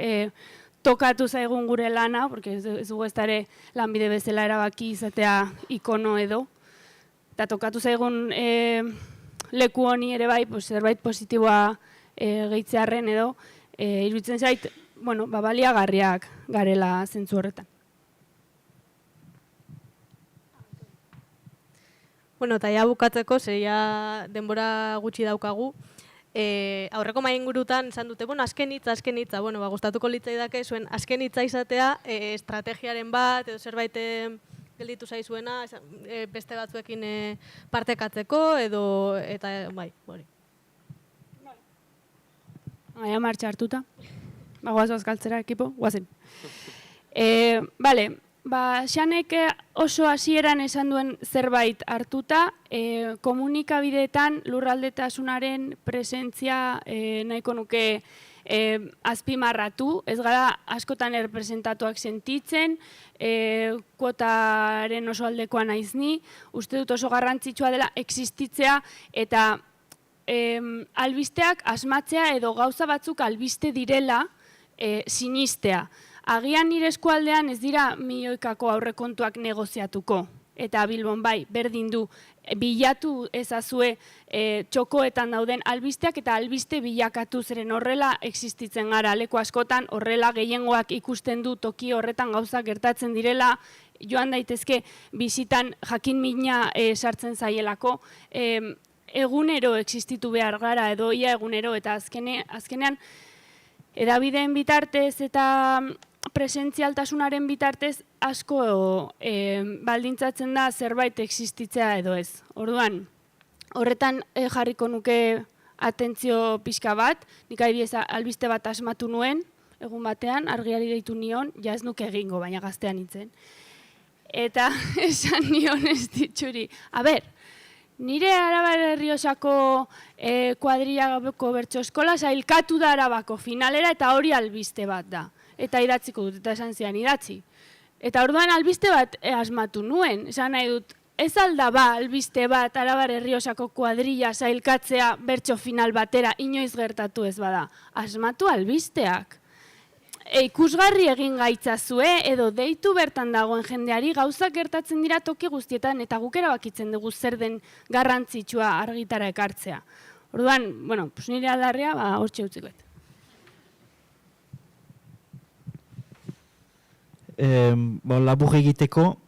tokatu zaigun gure lana, porque ez dugu ez dara lanbide bezala erabaki izatea ikono edo, eta tokatu zaigun leku honi ere bai, zerbait positiboa gehitzearren edo, iruditzen zait, baliagarriak garela zentzu horretan. Bueno, eta ja bukatzeko, ja denbora gutxi daukagu, aurreko mahai ingurutan esan dute, azken hitza, gustatuko litzaidake zuen azken hitza izatea, estrategiaren bat, edo zerbait gelditu zaizuena, beste batzuekin partekatzeko, edo, eta, hori. Aia martxa hartuta, guazo azkaltzera ekipo, guazen. Xanek oso hasieran esan duen zerbait hartuta, komunikabideetan lurraldetasunaren presentzia nahiko nuke azpimarratu, ez gara askotan errepresentatuak sentitzen, kuotaren oso aldekoa naiz ni, uste dut oso garrantzitsua dela existitzea eta albisteak asmatzea edo gauza batzuk albiste direla sinistea. Agian nire eskualdean ez dira milioikako aurrekontuak negoziatuko. Eta Bilbon bai, berdin du, bilatu ezazue txokoetan dauden albisteak eta albiste bilakatu zeren horrela existitzen gara. Leku askotan horrela gehiengoak ikusten du toki horretan gauzak gertatzen direla, joan daitezke bizitan jakin mina sartzen zaielako, egunero existitu behar gara edo ia egunero eta azkenean edabideen bitartez eta presentzialtasunaren bitartez asko baldintzatzen da zerbait existitzea edo ez. Orduan, horretan jarriko nuke atentzio pixka bat, nik albiste bat asmatu nuen, egun batean, argiari deitu nion, ja ez nuke egingo, baina gaztean nintzen. Eta esan nion ez ditxuri, nire Arabar Errioxako kuadrillako bertso eskola sailkatu da Arabako finalera eta hori albiste bat da. Eta idatziko dut, eta esan zian idatzi. Eta orduan albiste bat asmatu nuen, esan nahi dut, ez alda albiste bat Arabar Errioxako kuadrilla sailkatzea bertso final batera inoiz gertatu ez bada. Asmatu albisteak. Ikusgarri egin gaitzazue edo deitu bertan dagoen jendeari gauzak gertatzen dira toki guztietan eta guk erabakitzen dugu zer den garrantzitsua argitara ekartzea. Orduan, nire aldarria hortxe utzikoet. Labur egiteko,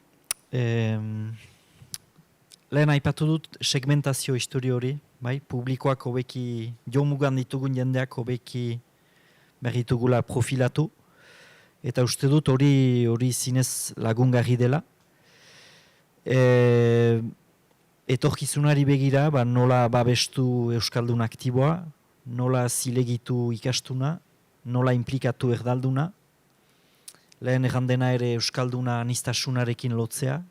lehen aipatu dut segmentazio histori hori, publikoak hobeki, jomugan ditugun jendeak hobeki berritugula profilatu, eta uste dut hori zinez lagungarri dela. Etorkizunari begira, nola babestu Euskaldun aktiboa, nola zilegitu ikastuna, nola implikatu erdalduna, lehen errandena ere Euskalduna aniztasunarekin lotzea,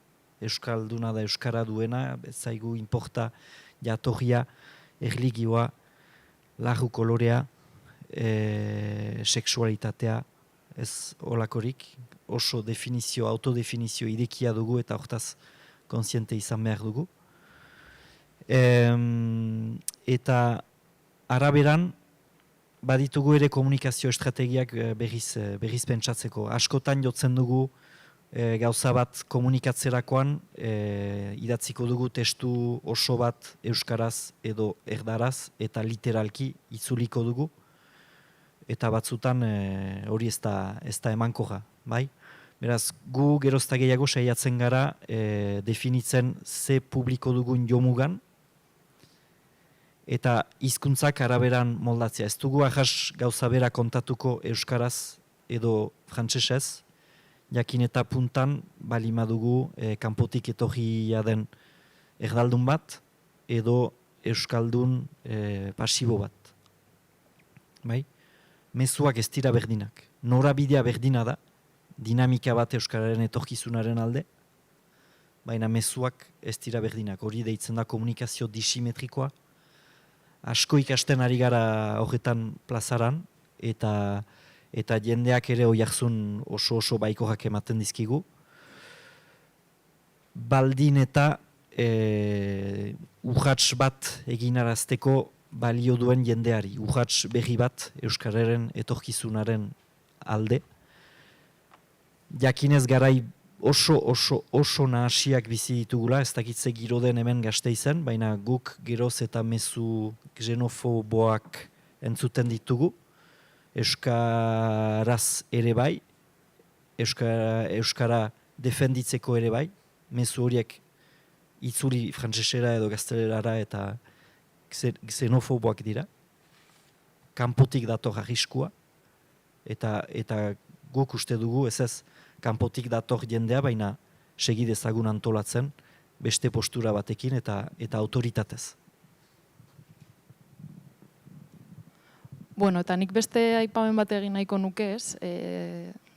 Euskalduna da Euskara duena, zaigu inporta jatorria, erligioa, larru kolorea, sexualitatea, ez olakorik, oso definizio, autodefinizio idekia dugu eta hortaz kontziente izan behar dugu. Eta araberan, baditugu ere komunikazio estrategiak berriz pentsatzeko. Askotan jotzen dugu gauza bat komunikatzerakoan, idatziko dugu testu oso bat euskaraz edo erdaraz eta literalki itzuliko dugu. Eta batzutan hori ez da emankorra, bai? Beraz, gu gerozta gehiago saiatzen gara definitzen ze publiko dugun jomugan eta hizkuntzak araberan moldatzea. Ez dugu ahas gauza bera kontatuko euskaraz edo frantsesez, jakin eta puntan balima dugu kanpotik etorria den erdaldun bat edo euskaldun pasibo bat. Bai? Mezuak ez dira berdinak. Norabidea berdina da, dinamika bat euskararen etorkizunaren alde, baina mezuak ez dira berdinak. Hori deitzen da komunikazio disimetrikoa, asko ikasten ari gara horretan plazaran, eta jendeak ere oiarzun oso baikoak ematen dizkigu. Baldin eta urrats bat eginarazteko balio duen jendeari, urrats berri bat euskararen etorkizunaren alde. Jakinez garai oso nahasiak bizi ditugula, ez dakitze giro den hemen Gasteizen, baina guk geroz eta mezu xenofoboak entzuten ditugu, euskaraz ere bai, euskara defenditzeko ere bai, mezu horiek itzuli frantsesera edo gaztelerara eta xenofoboak dira, kanpotik dator arriskua, eta guk uste dugu ez kanpotik dator jendea, baina segi dezagun antolatzen beste postura batekin eta autoritatez. Bueno, eta nik beste aipamen bat egin nahiko nuke ez,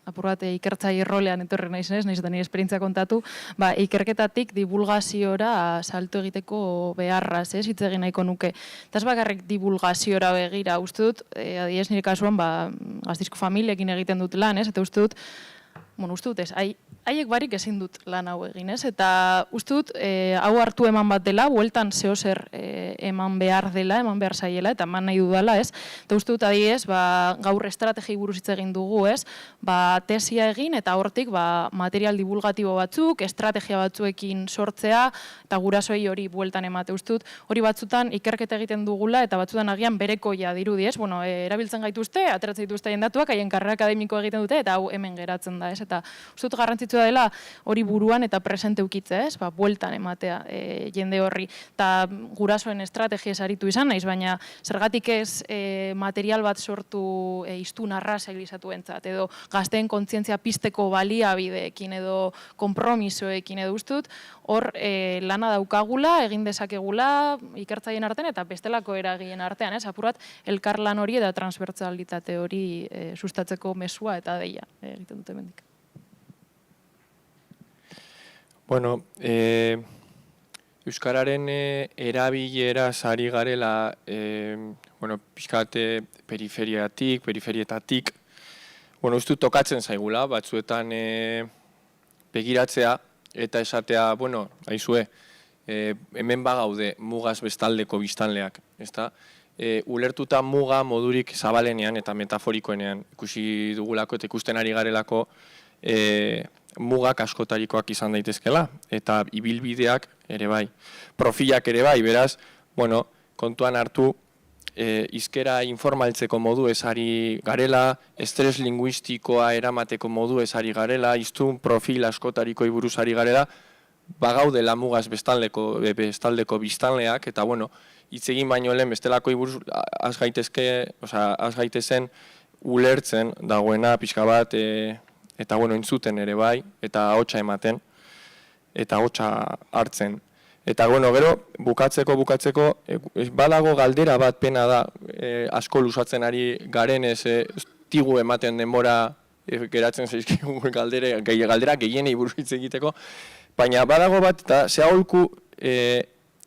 apur bat ikertzaile rolean etorri naizenez, nahiz eta nire esperientzia kontatu, ikerketatik divulgaziora salto egiteko beharraz, hitz egin nahiko nuke. Eta ez bakarrik divulgaziora begira, uste dut, adibidez nire kasuan, Gasteizko familiekin egiten dut lan, eta uste dut ez, haiek barik ezin dut lan hau egin, ez? Eta uste dut, hau hartu eman bat dela, bueltan zehozer eman behar dela, eman behar zaiela, eta eman nahi dudala, ez? Eta uste dut, adibidez, gaur estrategi buruz hitz egin dugu, ez? Tesia egin, eta hortik material divulgatibo batzuk, estrategia batzuekin sortzea, eta gurasoei hori bueltan emate. Uste dut, hori batzutan ikerketa egiten dugula, eta batzutan agian berekoia dirudi, ez? Erabiltzen gaituzte, ateratzen dituzte jendatuak, haien karrera akademiko egiten dute, eta hau hemen geratzen da, ez? Eta uste dut garrantzitsua dela hori buruan eta presente ukitze, ez? Bueltan ematea jende horri. Eta gurasoen estrategiez aritu izan naiz, baina zergatik ez material bat sortu hiztun arrasa egizatuentzat, edo gazteen kontzientzia pizteko baliabideekin, edo konpromisoekin, edo uste dut, hor lana daukagula, egin dezakegula, ikertzaileen artean eta bestelako eragileen artean, ez? Apurat, elkarlan hori eta transbertsalitate hori sustatzeko mezua eta deia egiten dute hemendik. Bueno, euskararen erabilera sari garela, pixkat periferietatik, uste tokatzen zaigula, batzuetan begiratzea eta esatea, aizue, hemen bagaude mugaz bestaldeko biztanleak, ezta? Ulertuta muga modurik zabalenean eta metaforikoenean ikusi dugulako eta ikusten ari garelako mugak askotarikoak izan daitezkela, eta ibilbideak ere bai, profilak ere bai, beraz, kontuan hartu, hizkera informaltzeko modu ezari garela, estres linguistikoa eramateko modu ezari garela, hiztun profil askotarikoi buruzari garela, bagaudela mugaz bestaldeko biztanleak, eta hitz egin baino lehen bestelako buruz az gaitezen ulertzen dagoena pixka bat, eta entzuten ere bai, eta ahotsa ematen, eta ahotsa hartzen. Eta gero, bukatzeko, badago galdera bat pena da, asko lusatzen ari garen ez tigu ematen denbora geratzen zaizkigu galdera gehienei buruz hitz egiteko, baina badago bat, eta ze aholku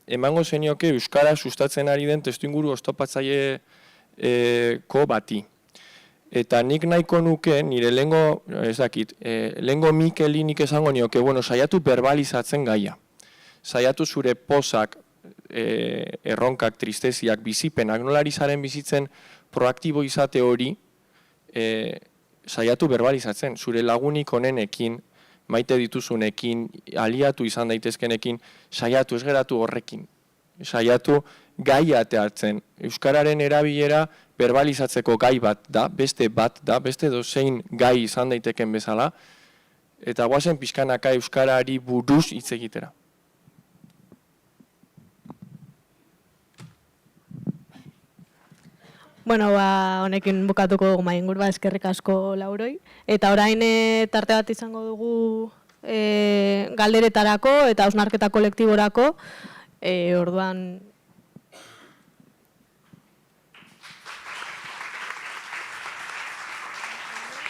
emango zenioke euskara sustatzen ari den testuinguru oztopatzaileko bati. Eta nik nahiko nuke, nire lehengo Mikeli nik esango nioke, saiatu berbalizatzen gaia. Saiatu zure pozak, erronkak, tristeziak, bizipenak, nolari zaren bizitzen proaktibo izate hori, saiatu berbalizatzen. Zure lagunik onenekin, maite dituzunekin, aliatu izan daitezkenekin, saiatu ez geratu horrekin. Saiatu gaia hartzen. Euskararen erabilera berbalizatzeko gai bat da, beste dozein gai izan daiteken bezala, eta guazen pixkanaka euskarari buruz hitz egitera. Honekin bukatuko dugu maingur, eskerrik asko Lauroi. Eta orain tarte bat izango dugu galderetarako eta hausnarketa kolektiborako, orduan